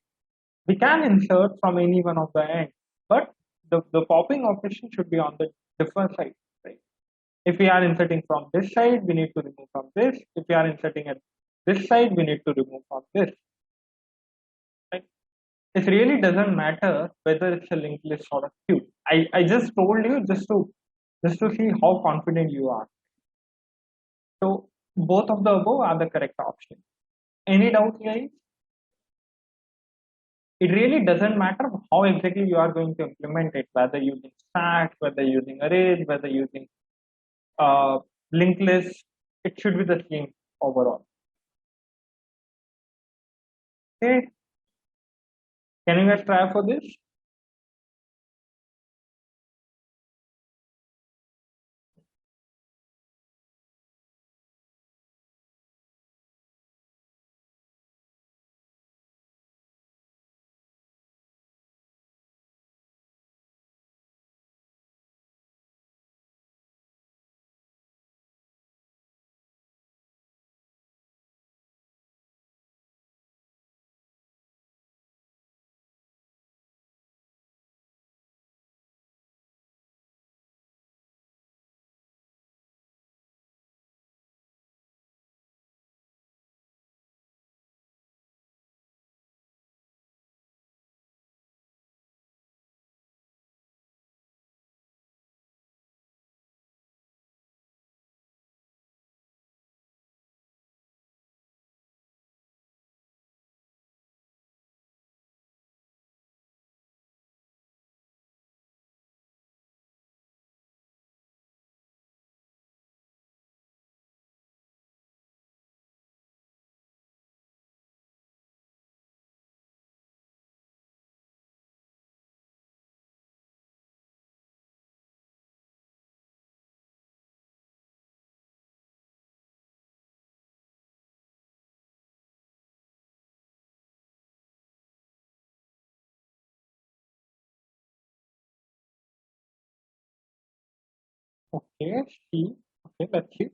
We can insert from any one of the ends, but the popping operation should be on the different side, right? If we are inserting from this side, we need to remove from this. If we are inserting at this side, we need to remove from this, right? It really doesn't matter whether it's a linked list or a queue. I just told you just to see how confident you are. So both of the above are the correct option. Any doubt, guys? It really doesn't matter how exactly you are going to implement it, whether using stacks, whether using arrays, whether using linked list. It should be the same overall. Okay, can you guys try for this? Okay, see. Okay, let's see.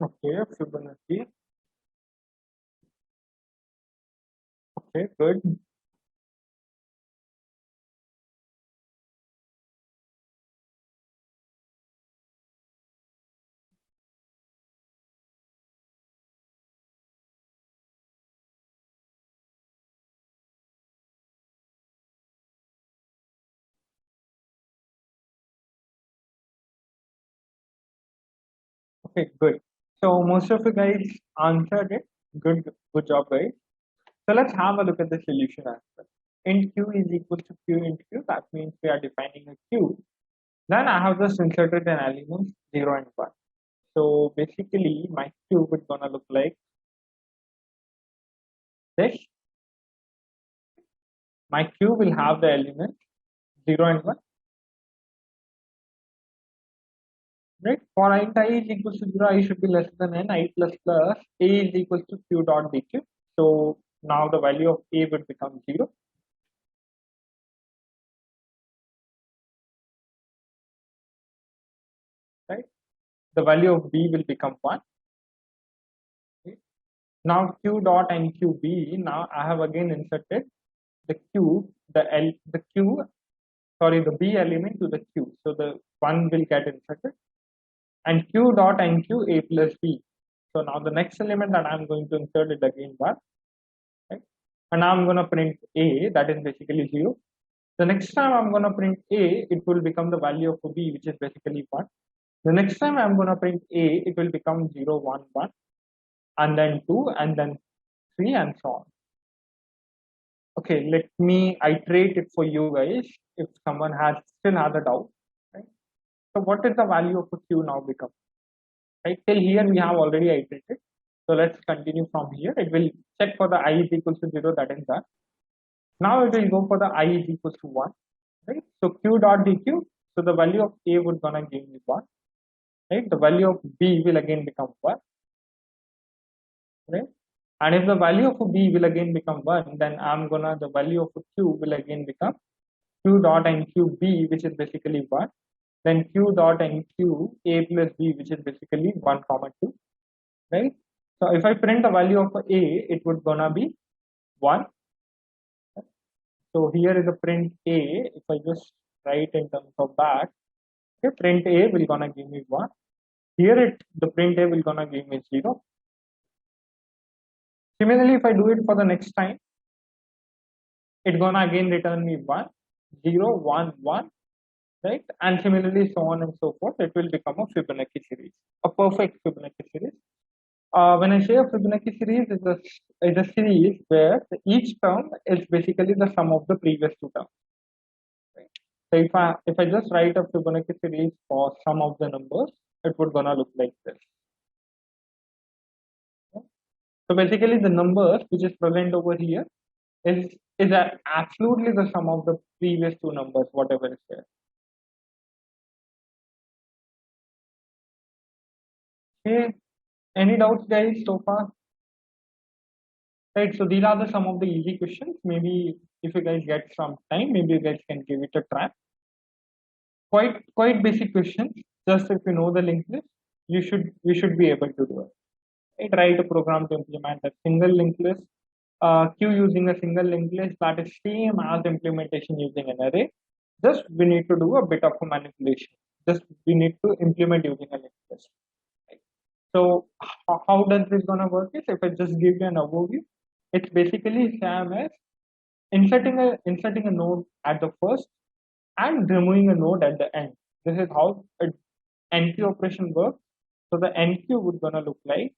Okay, Fibonacci. Okay, good. Okay, good. So most of you guys answered it. Good job, guys. So let's have a look at the solution as well. Int q is equal to q into q. That means we are defining a q. Then I have just inserted an element 0 and 1. So basically my q is gonna look like this. My q will have the element 0 and 1. Right? For int I is equal to 0, I should be less than n, I plus plus a is equal to q dot dq. So now the value of a would become 0. Right? The value of b will become 1. Okay? Now q dot and qb, now I have again inserted the q, the b element to the q. So the 1 will get inserted. And q dot and q a plus b. So now the next element that I'm going to insert is again 1. Right? And now I'm going to print a, that is basically 0. The next time I'm going to print a, it will become the value of b, which is basically 1. The next time I'm going to print a, it will become 0, 1, 1, and then 2, and then 3, and so on. Okay, let me iterate it for you guys if someone still has a doubt. Right? So what is the value of a q now become? Right, till here we have already iterated. So let's continue from here. It will check for the I is equal to 0, that is done. Now it will go for the I is equal to 1. Right? So q dot dq, so the value of a would gonna give me 1. Right? The value of b will again become 1. Right? And if the value of b will again become 1, then the value of q will again become q dot and qb, which is basically 1. Then q dot and q a plus b, which is basically 1, 2. Right? So if I print the value of a, it would gonna be 1. So here is a print a. If I just write in terms of that, okay, print a will gonna give me 1. Here the print a will gonna give me 0. Similarly, if I do it for the next time, it's gonna again return me 1, 0, 1, 1, right? And similarly, so on and so forth. It will become a Fibonacci series, a perfect Fibonacci series. When I say a Fibonacci series, is a series where each term is basically the sum of the previous two terms. Right? So if I just write a Fibonacci series for sum of the numbers, it would gonna look like this. Okay? So basically, the numbers which is present over here is absolutely the sum of the previous two numbers, whatever is there. Okay. Any doubts, guys, so far? Right, so these are some of the easy questions. Maybe if you guys get some time, maybe you guys can give it a try. Quite basic questions. Just if you know the linked list, you should be able to do it. Right? Write a program to implement a single linked list. Queue using a single linked list, that is same as implementation using an array. Just we need to do a bit of a manipulation. Just we need to implement using a linked list. Right? So how does this gonna work? Is if I just give you an overview, it's basically same as inserting a node at the first and removing a node at the end. This is how an NQ operation works. So the NQ would gonna look like.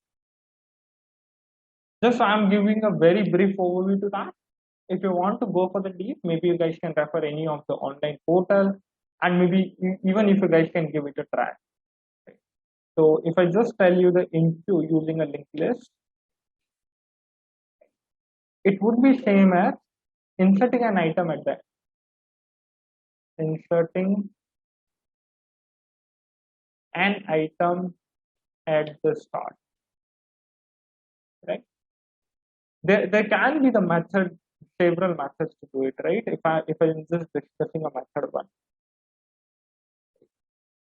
Just I'm giving a very brief overview to that. If you want to go for the deep, maybe you guys can refer any of the online portal, and maybe even if you guys can give it a try. Right? So if I just tell you the NQ using a linked list, it would be same as inserting an item at the inserting an item at the start. Right? There can be the method, several methods to do it, right? If I'm just discussing a method one,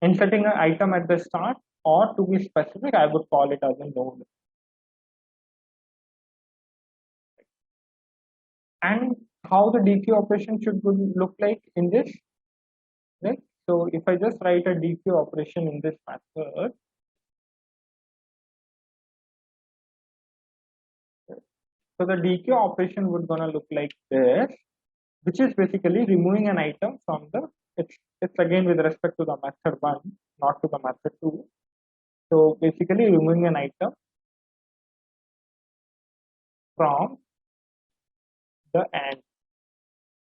inserting an item at the start, or to be specific, I would call it as a node. And how the DQ operation should look like in this, right? So if I just write a DQ operation in this method, so the DQ operation would gonna look like this, which is basically removing an item from the, it's again with respect to the method one, not to the method two. So basically removing an item from the end.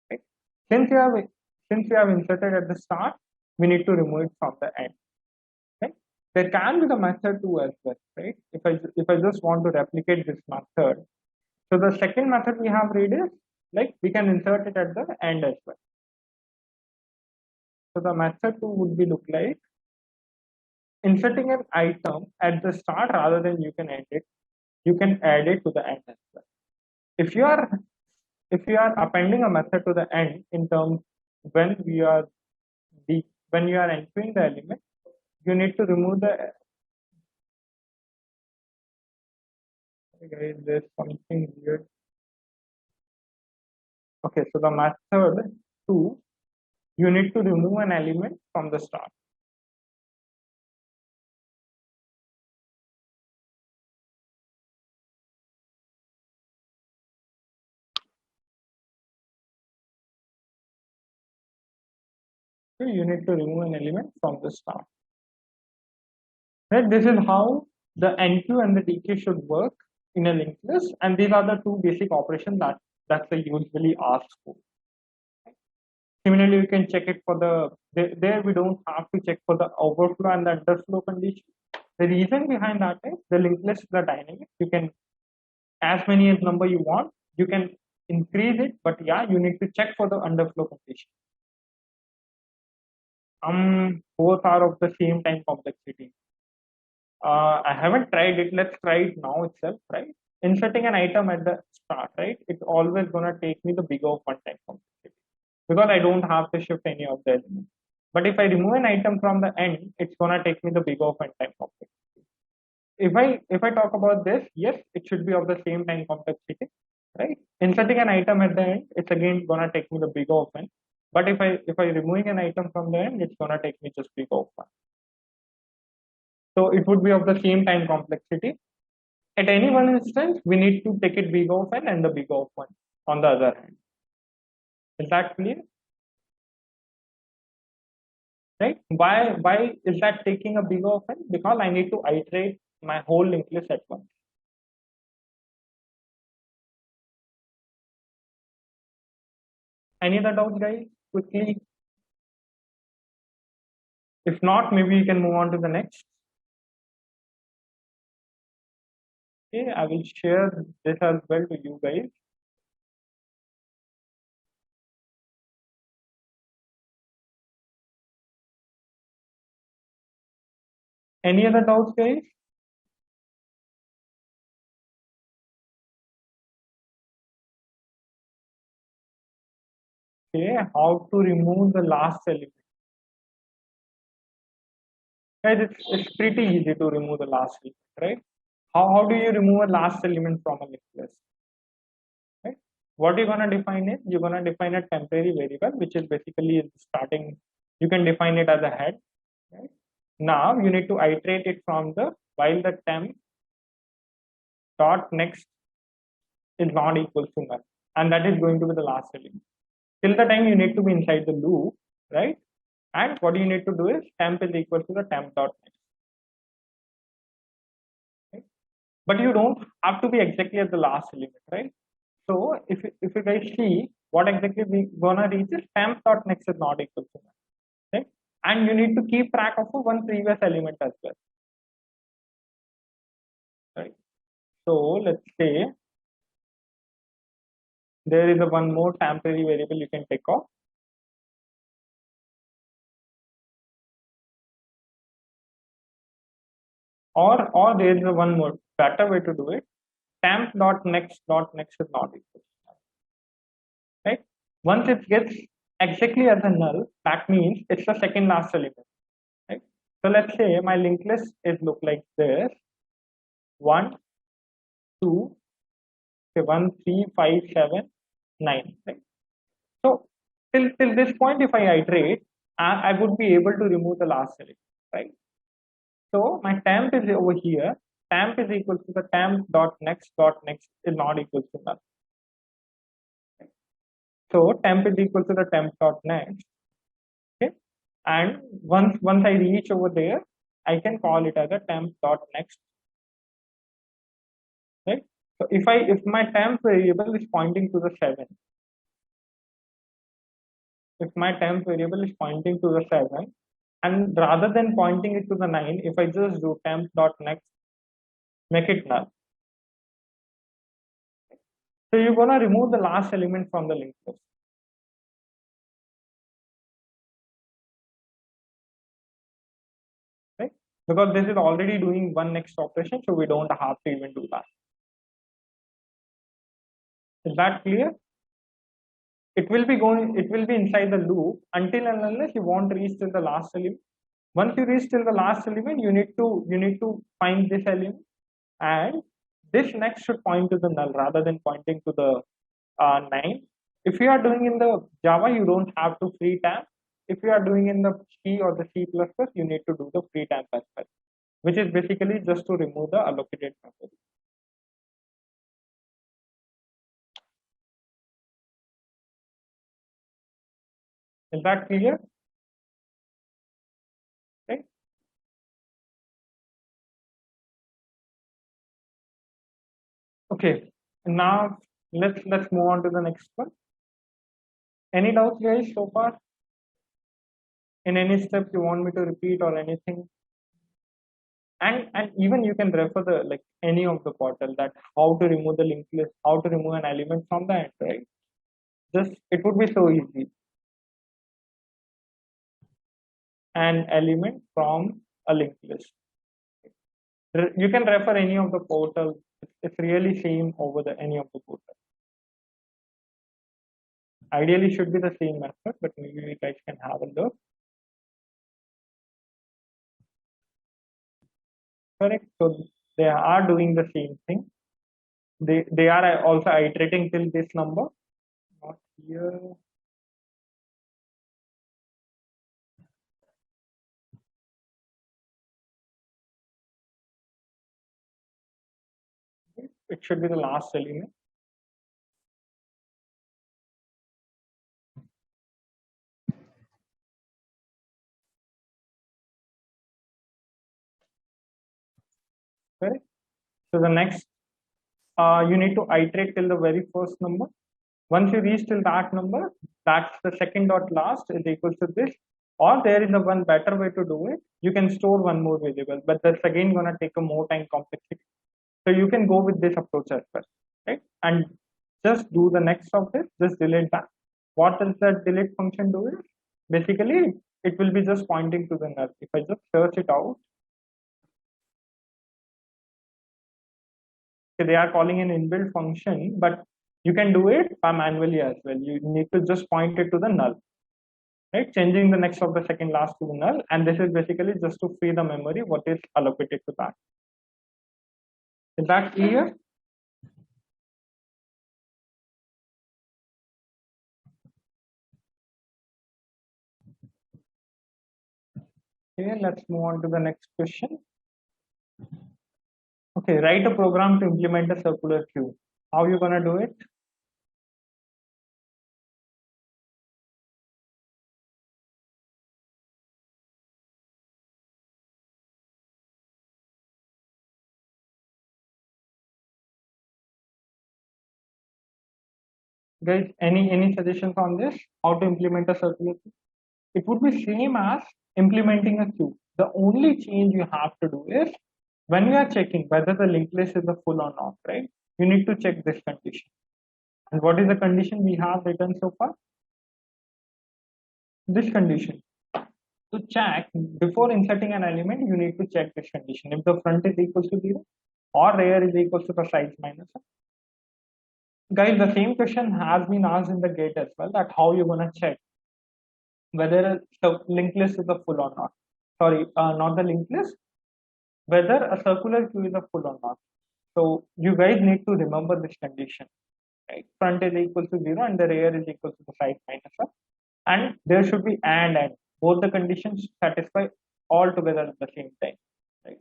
Right? Since you have inserted at the start, we need to remove it from the end. Right? There can be the method too as well, right? If I just want to replicate this method, so the second method we have read is like we can insert it at the end as well. So the method two would be look like inserting an item at the start rather than you can end it. You can add it to the end as well. If you are appending a method to the end in terms when we are when you are entering the element, you need to remove the okay, there's something weird. Okay, so the method two, you need to remove an element from the start. So you need to remove an element from the start. Right? This is how the NQ and the DK should work in a linked list, and these are the two basic operations that they usually ask for. Similarly, you can check it for there we don't have to check for the overflow and the underflow condition. The reason behind that is the linked list is dynamic. You can as many as number you want, you can increase it, but yeah, you need to check for the underflow condition. Both are of the same time complexity. I haven't tried it. Let's try it now itself, right? Inserting an item at the start, right? It's always gonna take me the bigger of one time complexity because I don't have to shift any of the elements. But if I remove an item from the end, it's gonna take me the bigger of one time complexity. If I talk about this, yes, it should be of the same time complexity, right? Inserting an item at the end, it's again gonna take me the bigger of one. But if I removing an item from the end, it's gonna take me just bigger of one. So it would be of the same time complexity. At any one instance, we need to take it big of n and the big of 1 on the other hand. Is that clear? Right? Why is that taking a big of n? Because I need to iterate my whole linked list at once. Any other doubts, guys? Quickly. If not, maybe we can move on to the next. Okay, I will share this as well to you guys. Any other doubts, guys? Okay, how to remove the last element? Guys, it's pretty easy to remove the last element, right? How do you remove a last element from a linked list? Right? What you're gonna define is you're gonna define a temporary variable, which is basically starting. You can define it as a head. Right? Now you need to iterate it from the while the temp dot next is not equal to null, and that is going to be the last element. Till the time you need to be inside the loop, right? And what you need to do is temp is equal to the temp dot next. Right? But you don't have to be exactly at the last element, right? So if you guys see what exactly we gonna reach is temp dot next is not equal to null, right? And you need to keep track of one previous element as well, right? So let's say there is a one more temporary variable you can take off. Or there is a one more better way to do it. Temp dot next is not equal to null, right? Once it gets exactly as a null, that means it's the second last element, right? So let's say my linked list is look like this: 1, 2, say 1, 3, 5, 7, 9, right? So till this point, if I iterate, I would be able to remove the last element, right? So my temp is over here. Temp is equal to the temp dot next is not equal to null. So temp is equal to the temp dot next. Okay, and once I reach over there, I can call it as a temp dot next, right? So if my temp variable is pointing to the 7, if my temp variable is pointing to the 7, and rather than pointing it to the 9, if I just do temp dot next, make it null. So you're gonna remove the last element from the linked list. Right? Because this is already doing one next operation, so we don't have to even do that. Is that clear? It will be inside the loop until and unless you want to reach till the last element. Once you reach till the last element, you need to find this element, and this next should point to the null rather than pointing to the 9. If you are doing in the Java, you don't have to free temp. If you are doing in the C or the C++, you need to do the free temp as well, which is basically just to remove the allocated memory. Is that clear? Okay. Okay. Now let's move on to the next one. Any doubts, guys, so far? In any step you want me to repeat or anything? And even you can refer the like any of the portal that how to remove the linked list, how to remove an element from the end, right? Just it would be so easy. An element from a linked list. You can refer any of the portals. It's really same over the any of the portals. Ideally should be the same method, but maybe you guys can have a look. Correct. So they are doing the same thing. They are also iterating till this number. Not here. It should be the last element. Correct. So the next, you need to iterate till the very first number. Once you reach till that number, that's the second dot last is equals to this. Or there is a one better way to do it. You can store one more variable, but that's again gonna take a more time complexity. So you can go with this approach as well, right? And just do the next of this, just delete that. What does that delete function do? Is basically it will be just pointing to the null. If I just search it out, so they are calling an inbuilt function, but you can do it manually as well. You need to just point it to the null, right? Changing the next of the second last to the null, and this is basically just to free the memory what is allocated to that. Is that clear? Okay, let's move on to the next question. Okay, write a program to implement a circular queue. How you gonna do it? Guys, any suggestions on this? How to implement a circular queue? It would be same as implementing a queue. The only change you have to do is when you are checking whether the linked list is a full or not, right? You need to check this condition. And what is the condition we have written so far? This condition. To check before inserting an element, you need to check this condition. If the front is equal to 0 or rear is equal to the size minus 1. Guys, the same question has been asked in the gate as well, that how you're gonna check whether the linked list is a full or not. Sorry, not the linked list, whether a circular queue is a full or not. So you guys need to remember this condition, right? Front is equal to 0 and the rear is equal to the size minus 1. And there should be and. Both the conditions satisfy all together at the same time, right?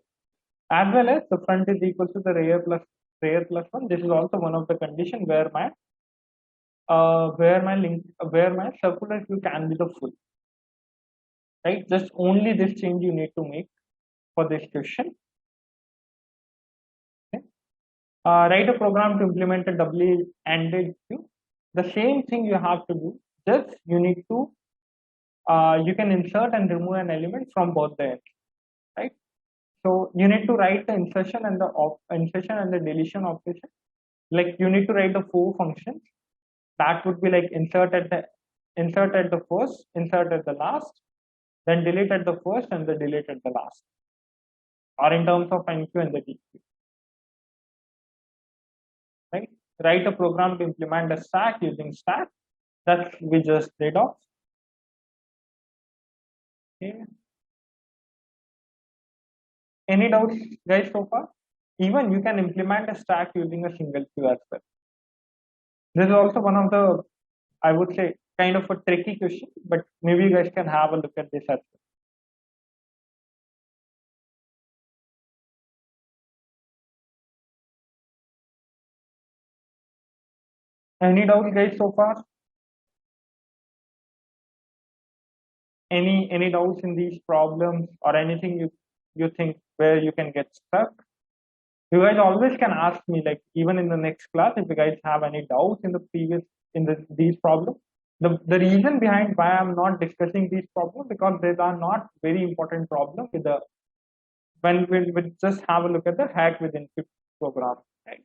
As well as the front is equal to the rear plus 1. This is also one of the condition where my circular queue can be the full, right? Just only this change you need to make for this question. Okay. Write a program to implement a doubly-ended queue. The same thing you have to do. Just you need to you can insert and remove an element from both the ends, right? So you need to write the insertion and the deletion operation. Like you need to write the 4 functions. That would be like insert at the first, insert at the last, then delete at the first, and the delete at the last, or in terms of enqueue and the dequeue. Right? Write a program to implement a stack using stack. That we just did off. Okay. Any doubts, guys, so far? Even you can implement a stack using a single queue as well. This is also one of the, I would say, kind of a tricky question, but maybe you guys can have a look at this as well. Any doubts, guys, so far? Any doubts in these problems or anything you think where you can get stuck? You guys always can ask me, like even in the next class, if you guys have any doubts in the previous these problems. The reason behind why I'm not discussing these problems, because they are not very important problems with the when we just have a look at the hack within program, right?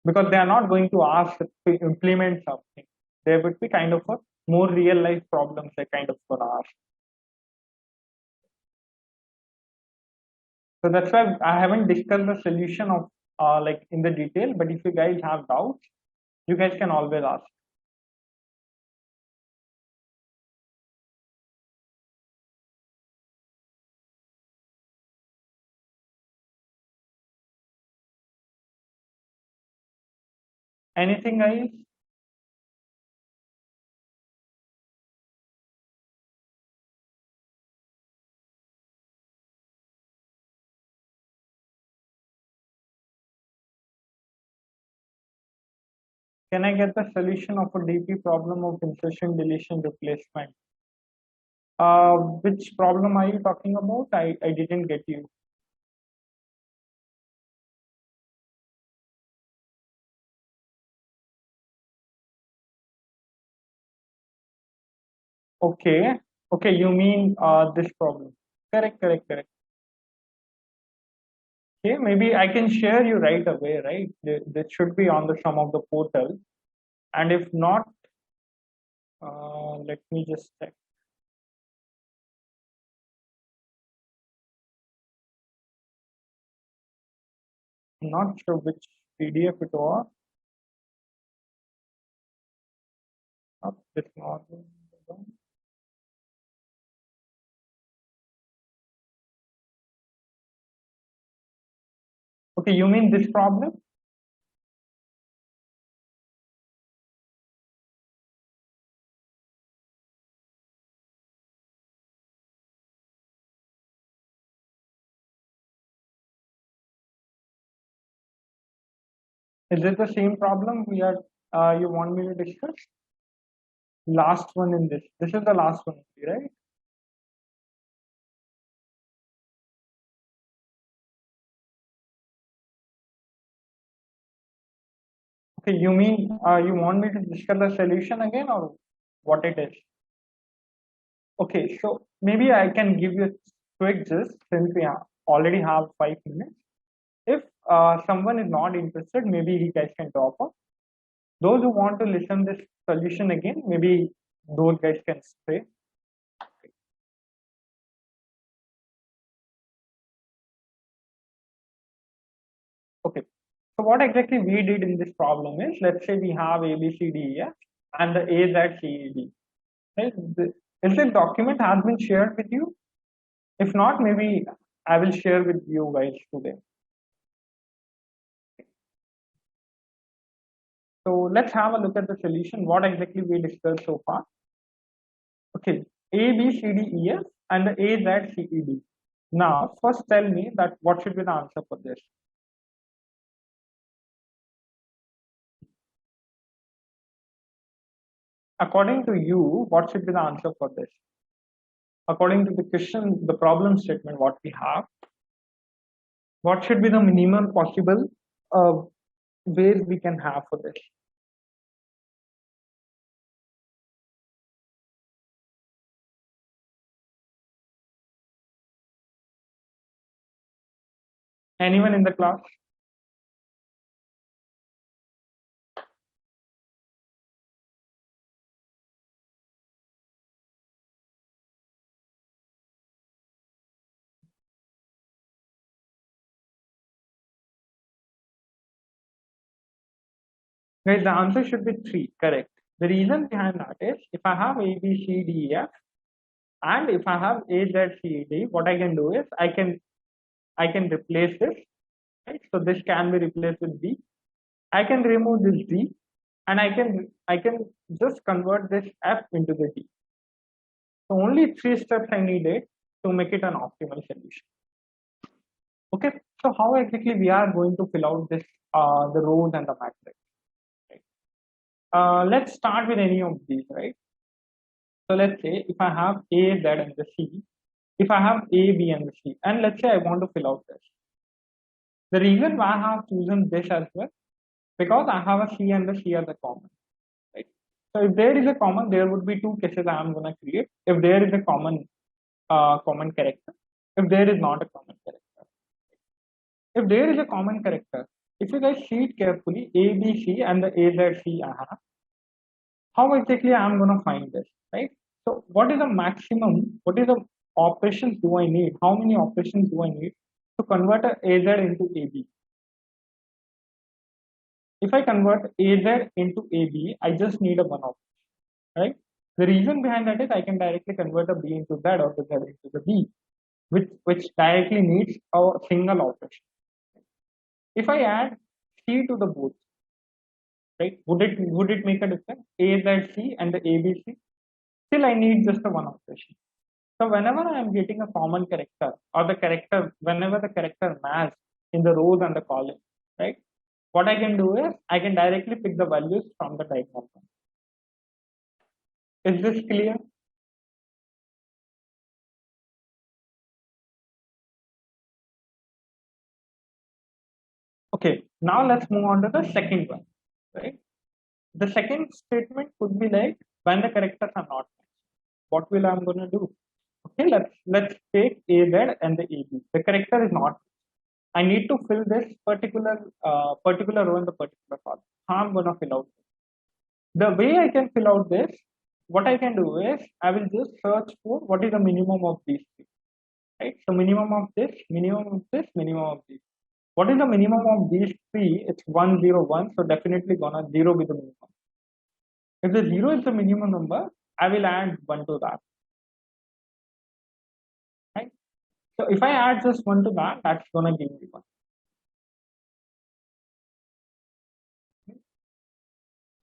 Because they are not going to ask to implement something. There would be kind of a more real life problems they kind of gonna ask. So that's why I haven't discussed the solution of like in the detail. But if you guys have doubts, you guys can always ask. Anything, guys? Can I get the solution of a DP problem of insertion, deletion, replacement? Which problem are you talking about? I didn't get you. Okay. Okay, you mean this problem. Correct, correct, correct. Okay, maybe I can share you right away, right? This should be on the some of the portal. And if not, let me just check. I'm not sure which PDF it was. Not this one. Okay, you mean this problem? Is it the same problem we are you want me to discuss? Last one in this. This is the last one, right? Okay, you mean you want me to discuss the solution again or what it is? Okay, so maybe I can give you a quick gist since we already have 5 minutes. If someone is not interested, maybe he guys can drop off. Those who want to listen this solution again, maybe those guys can stay. Okay, so what exactly we did in this problem is, let's say we have A, B, C, D, E, F, and the A, Z, C, E, D. Right? Is this document has been shared with you? If not, maybe I will share with you guys today. So let's have a look at the solution. What exactly we discussed so far? Okay, A, B, C, D, E, F, and the A, Z, C, E, D. Now, first tell me that what should be the answer for this? According to you, what should be the answer for this? According to the question, the problem statement, what we have, What should be the minimum possible ways we can have for this? Anyone in the class? Guys, the answer should be 3, correct. The reason behind that is if I have A, B, C, D, E, F, and if I have A, Z, C, D, what I can do is I can replace this, right? So this can be replaced with D. I can remove this D, and I can just convert this F into the D. So only 3 steps I needed to make it an optimal solution. Okay, so how exactly we are going to fill out this the rows and the matrix? Right? Let's start with any of these, right? So let's say if I have A, Z, and the C, if I have A, B, and the C, and let's say I want to fill out this. The reason why I have chosen this as well, because I have a C and the C are the common, right? So if there is a common, there would be 2 cases I am going to create. If there is a common character, if there is not a common character. If there is a common character, if you guys see it carefully, A, B, C, and the A, Z, C I have, how exactly I am going to find this, right? So what is the maximum, what is the operations do I need? How many operations do I need to convert a AZ into AB? If I convert AZ into AB, I just need a one operation, right? The reason behind that is I can directly convert a B into Z or the Z into the B, which directly needs a single operation. If I add C to the both, right, would it make a difference? AZC and the ABC? Still I need just a one operation. So whenever I am getting a common character or the character, whenever the character match in the rows and the columns, right? What I can do is I can directly pick the values from the diagonal. Is this clear? Okay, now let's move on to the second one, right? The second statement could be like when the characters are not matched, what will I'm gonna do? Okay, let's take AZ and the AB. The character is not. I need to fill this particular row in the particular column. How I'm gonna fill out this? The way I can fill out this, what I can do is I will just search for what is the minimum of these three, right? So minimum of this, minimum of this, minimum of these. What is the minimum of these three? It's 101, so definitely gonna 0 be the minimum. If the 0 is the minimum number, I will add 1 to that, right? So if I add just 1 to that, that's gonna give me 1.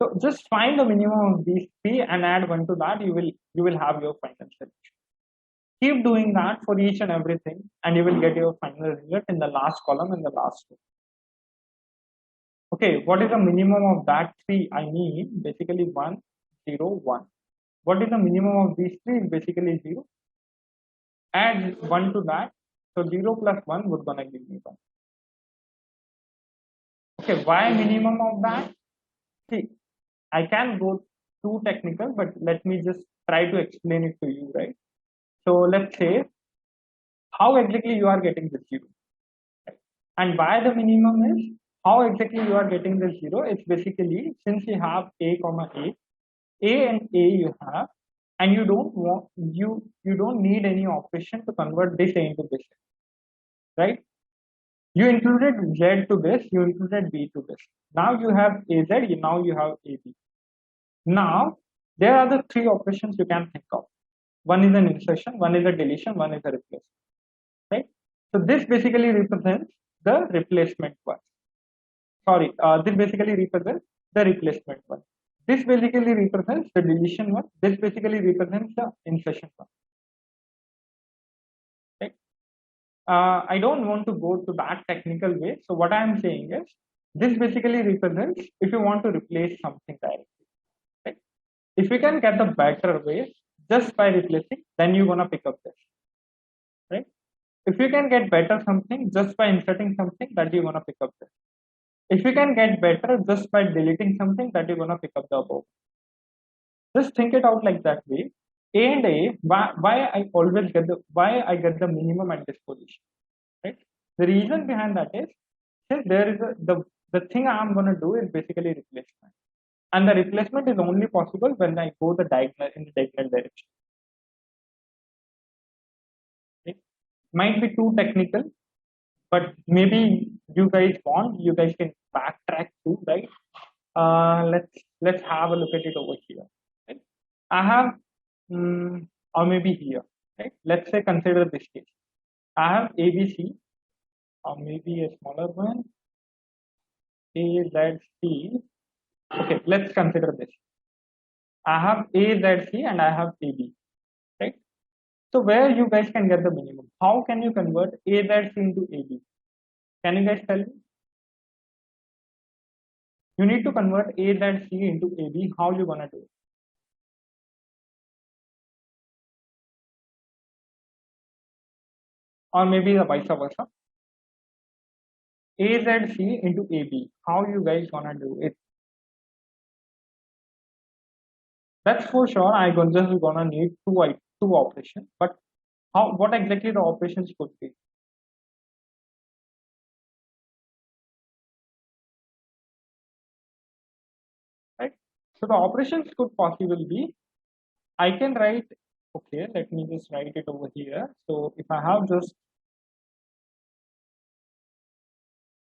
So just find the minimum of these three and add 1 to that, you will have your final solution. Keep doing that for each and everything, and you will get your final result in the last column and the last row. Okay, what is the minimum of that three? I need basically 1, 0, 1. What is the minimum of these three? Basically 0. Add 1 to that. So 0 plus 1 would gonna give me 1. Okay, why minimum of that? See, I can go too technical, but let me just try to explain it to you, right? So let's say how exactly you are getting this 0. Right? And why the minimum is how exactly you are getting this 0. It's basically since you have A comma A and A you have, and you don't want you don't need any operation to convert this A into this, right? You included Z to this, you included B to this. Now you have AZ, now you have AB. Now there are the three operations you can think of. One is an insertion, one is a deletion, one is a replacement, right? So this basically represents the replacement one. Sorry, this basically represents the replacement one. This basically represents the deletion one. This basically represents the insertion one. Right? I don't want to go to that technical way. So what I am saying is this basically represents if you want to replace something directly. Right? If you can get the better way just by replacing, then you're gonna pick up this. Right? If you can get better something just by inserting something, that you're gonna pick up this. If you can get better just by deleting something, that you're gonna pick up the above. Just think it out like that way. A and A, why I get the minimum at this position, right? The reason behind that is, since there is the thing I'm gonna do is basically replacement, and the replacement is only possible when I go the diagonal in the diagonal direction. It might be too technical, but maybe you guys can backtrack too, right? Let's have a look at it over here. Right? I have, or maybe here, right? Let's say consider this case. I have ABC, or maybe a smaller one, A, Z, C. Okay, let's consider this. I have A, Z, C, and I have AB, right? So where you guys can get the minimum? How can you convert A, Z, C into AB? Can you guys tell me? You need to convert A, Z, C into AB. How you gonna do it? Or maybe the vice versa. AZC into AB. How you guys gonna do it? That's for sure. Just gonna need two operations. But how? What exactly the operations could be? Right. So the operations could possibly be. I can write. Okay, let me just write it over here. So if I have just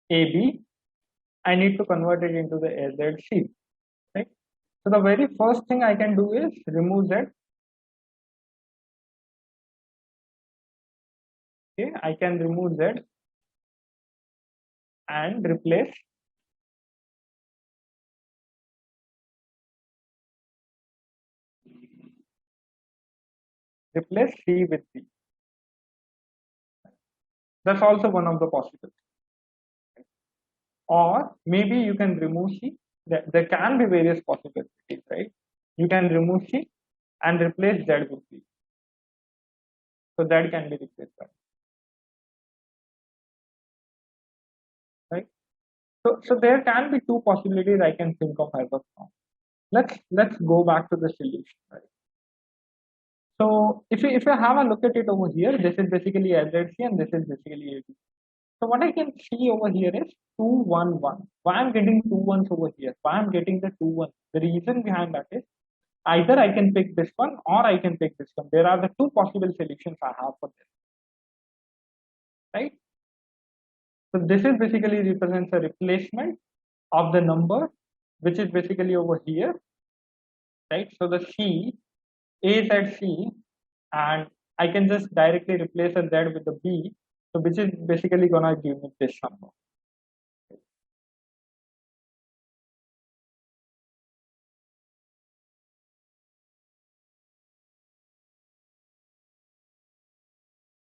AB, I need to convert it into the AZC. Right. So the very first thing I can do is remove Z. Okay, I can remove Z and replace C with B. That's also one of the possibilities. Or maybe you can remove C. There can be various possibilities, right? You can remove C and replace Z with B. So that can be replaced by, right? So there can be two possibilities I can think of as of now. Let's go back to the solution, right? So if you have a look at it over here, this is basically LZC and this is basically AB. So what I can see over here is 2, 1, 1. Why I'm getting two ones over here? Why I'm getting the 2, 1? The reason behind that is either I can pick this one or I can pick this one. There are the two possible solutions I have for this, right? So this is basically represents a replacement of the number, which is basically over here, right? So the C, A is at C, and I can just directly replace a Z with the B, so which is basically gonna give me this number.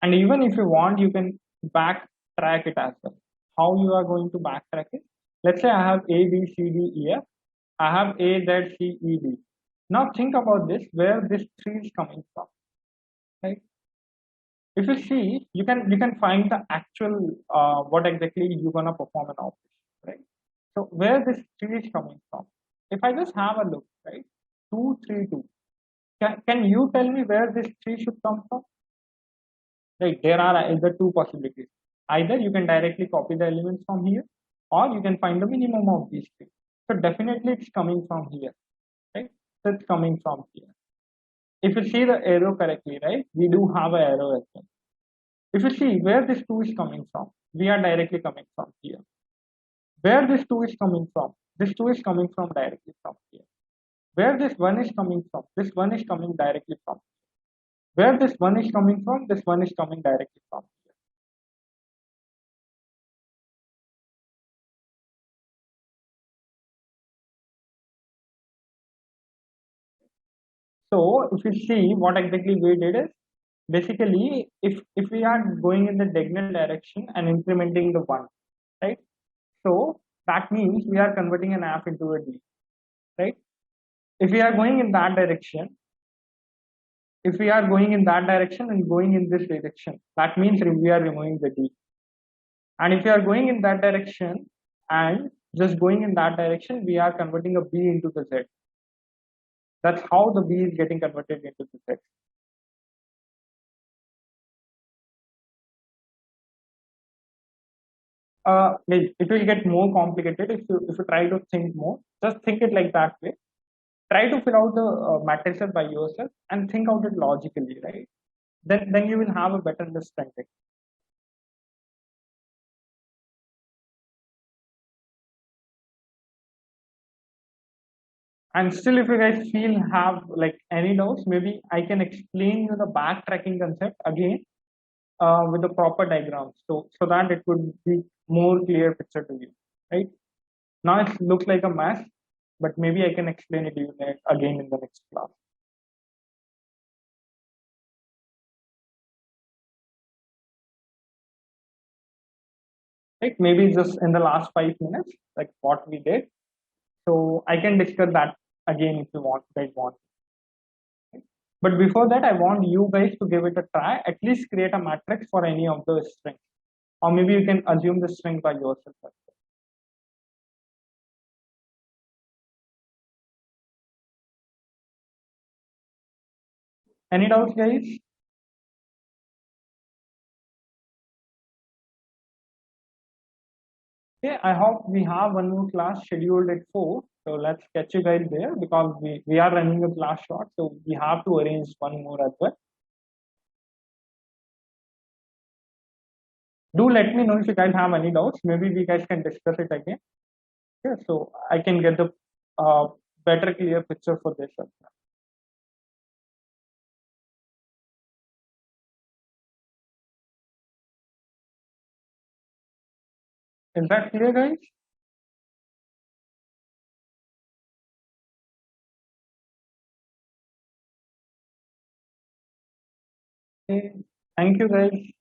And even if you want, you can backtrack it as well. How you are going to backtrack it? Let's say I have A, B, C, D, E, F. I have A, Z, C, E, D. Now think about this, where this 3 is coming from, right? If you see, you can find the actual what exactly you're gonna perform an operation, right? So where this 3 is coming from? If I just have a look, right? 2, 3, 2. Can you tell me where this 3 should come from? Right, there are either two possibilities. Either you can directly copy the elements from here, or you can find the minimum of these three. So definitely it's coming from here, right? So it's coming from here. If you see the arrow correctly, right, we do have an arrow as well. If you see where this 2 is coming from, we are directly coming from here. Where this 2 is coming from, this 2 is coming from directly from here. Where this 1 is coming from, this 1 is coming directly from here. Where this 1 is coming from, this 1 is coming directly from here. So if you see what exactly we did is basically if we are going in the diagonal direction and incrementing the one, right? So that means we are converting an F into a D, right? If we are going in that direction, if we are going in that direction and going in this direction, that means we are removing the D. And if you are going in that direction and just going in that direction, we are converting a B into the Z. That's how the B is getting converted into the Z. It will get more complicated if you try to think more. Just think it like that way. Try to fill out the matrices by yourself and think out it logically, right? Then you will have a better understanding. And still, if you guys feel have like any doubts, maybe I can explain you the backtracking concept again with the proper diagrams, so that it would be more clear picture to you, right? Now it looks like a mess, but maybe I can explain it to you again in the next class. Right? Maybe just in the last 5 minutes, like what we did. So I can discuss that again if you guys want. But before that, I want you guys to give it a try. At least create a matrix for any of the strings, or maybe you can assume the string by yourself. Any doubts, guys? Okay, I hope we have one more class scheduled at 4. So let's catch you guys there because we are running a class short. So we have to arrange one more as well. Do let me know if you guys have any doubts. Maybe we guys can discuss it again. Okay, so I can get the uh, better clear picture for this as well. Is that clear, guys? Okay. Thank you, guys.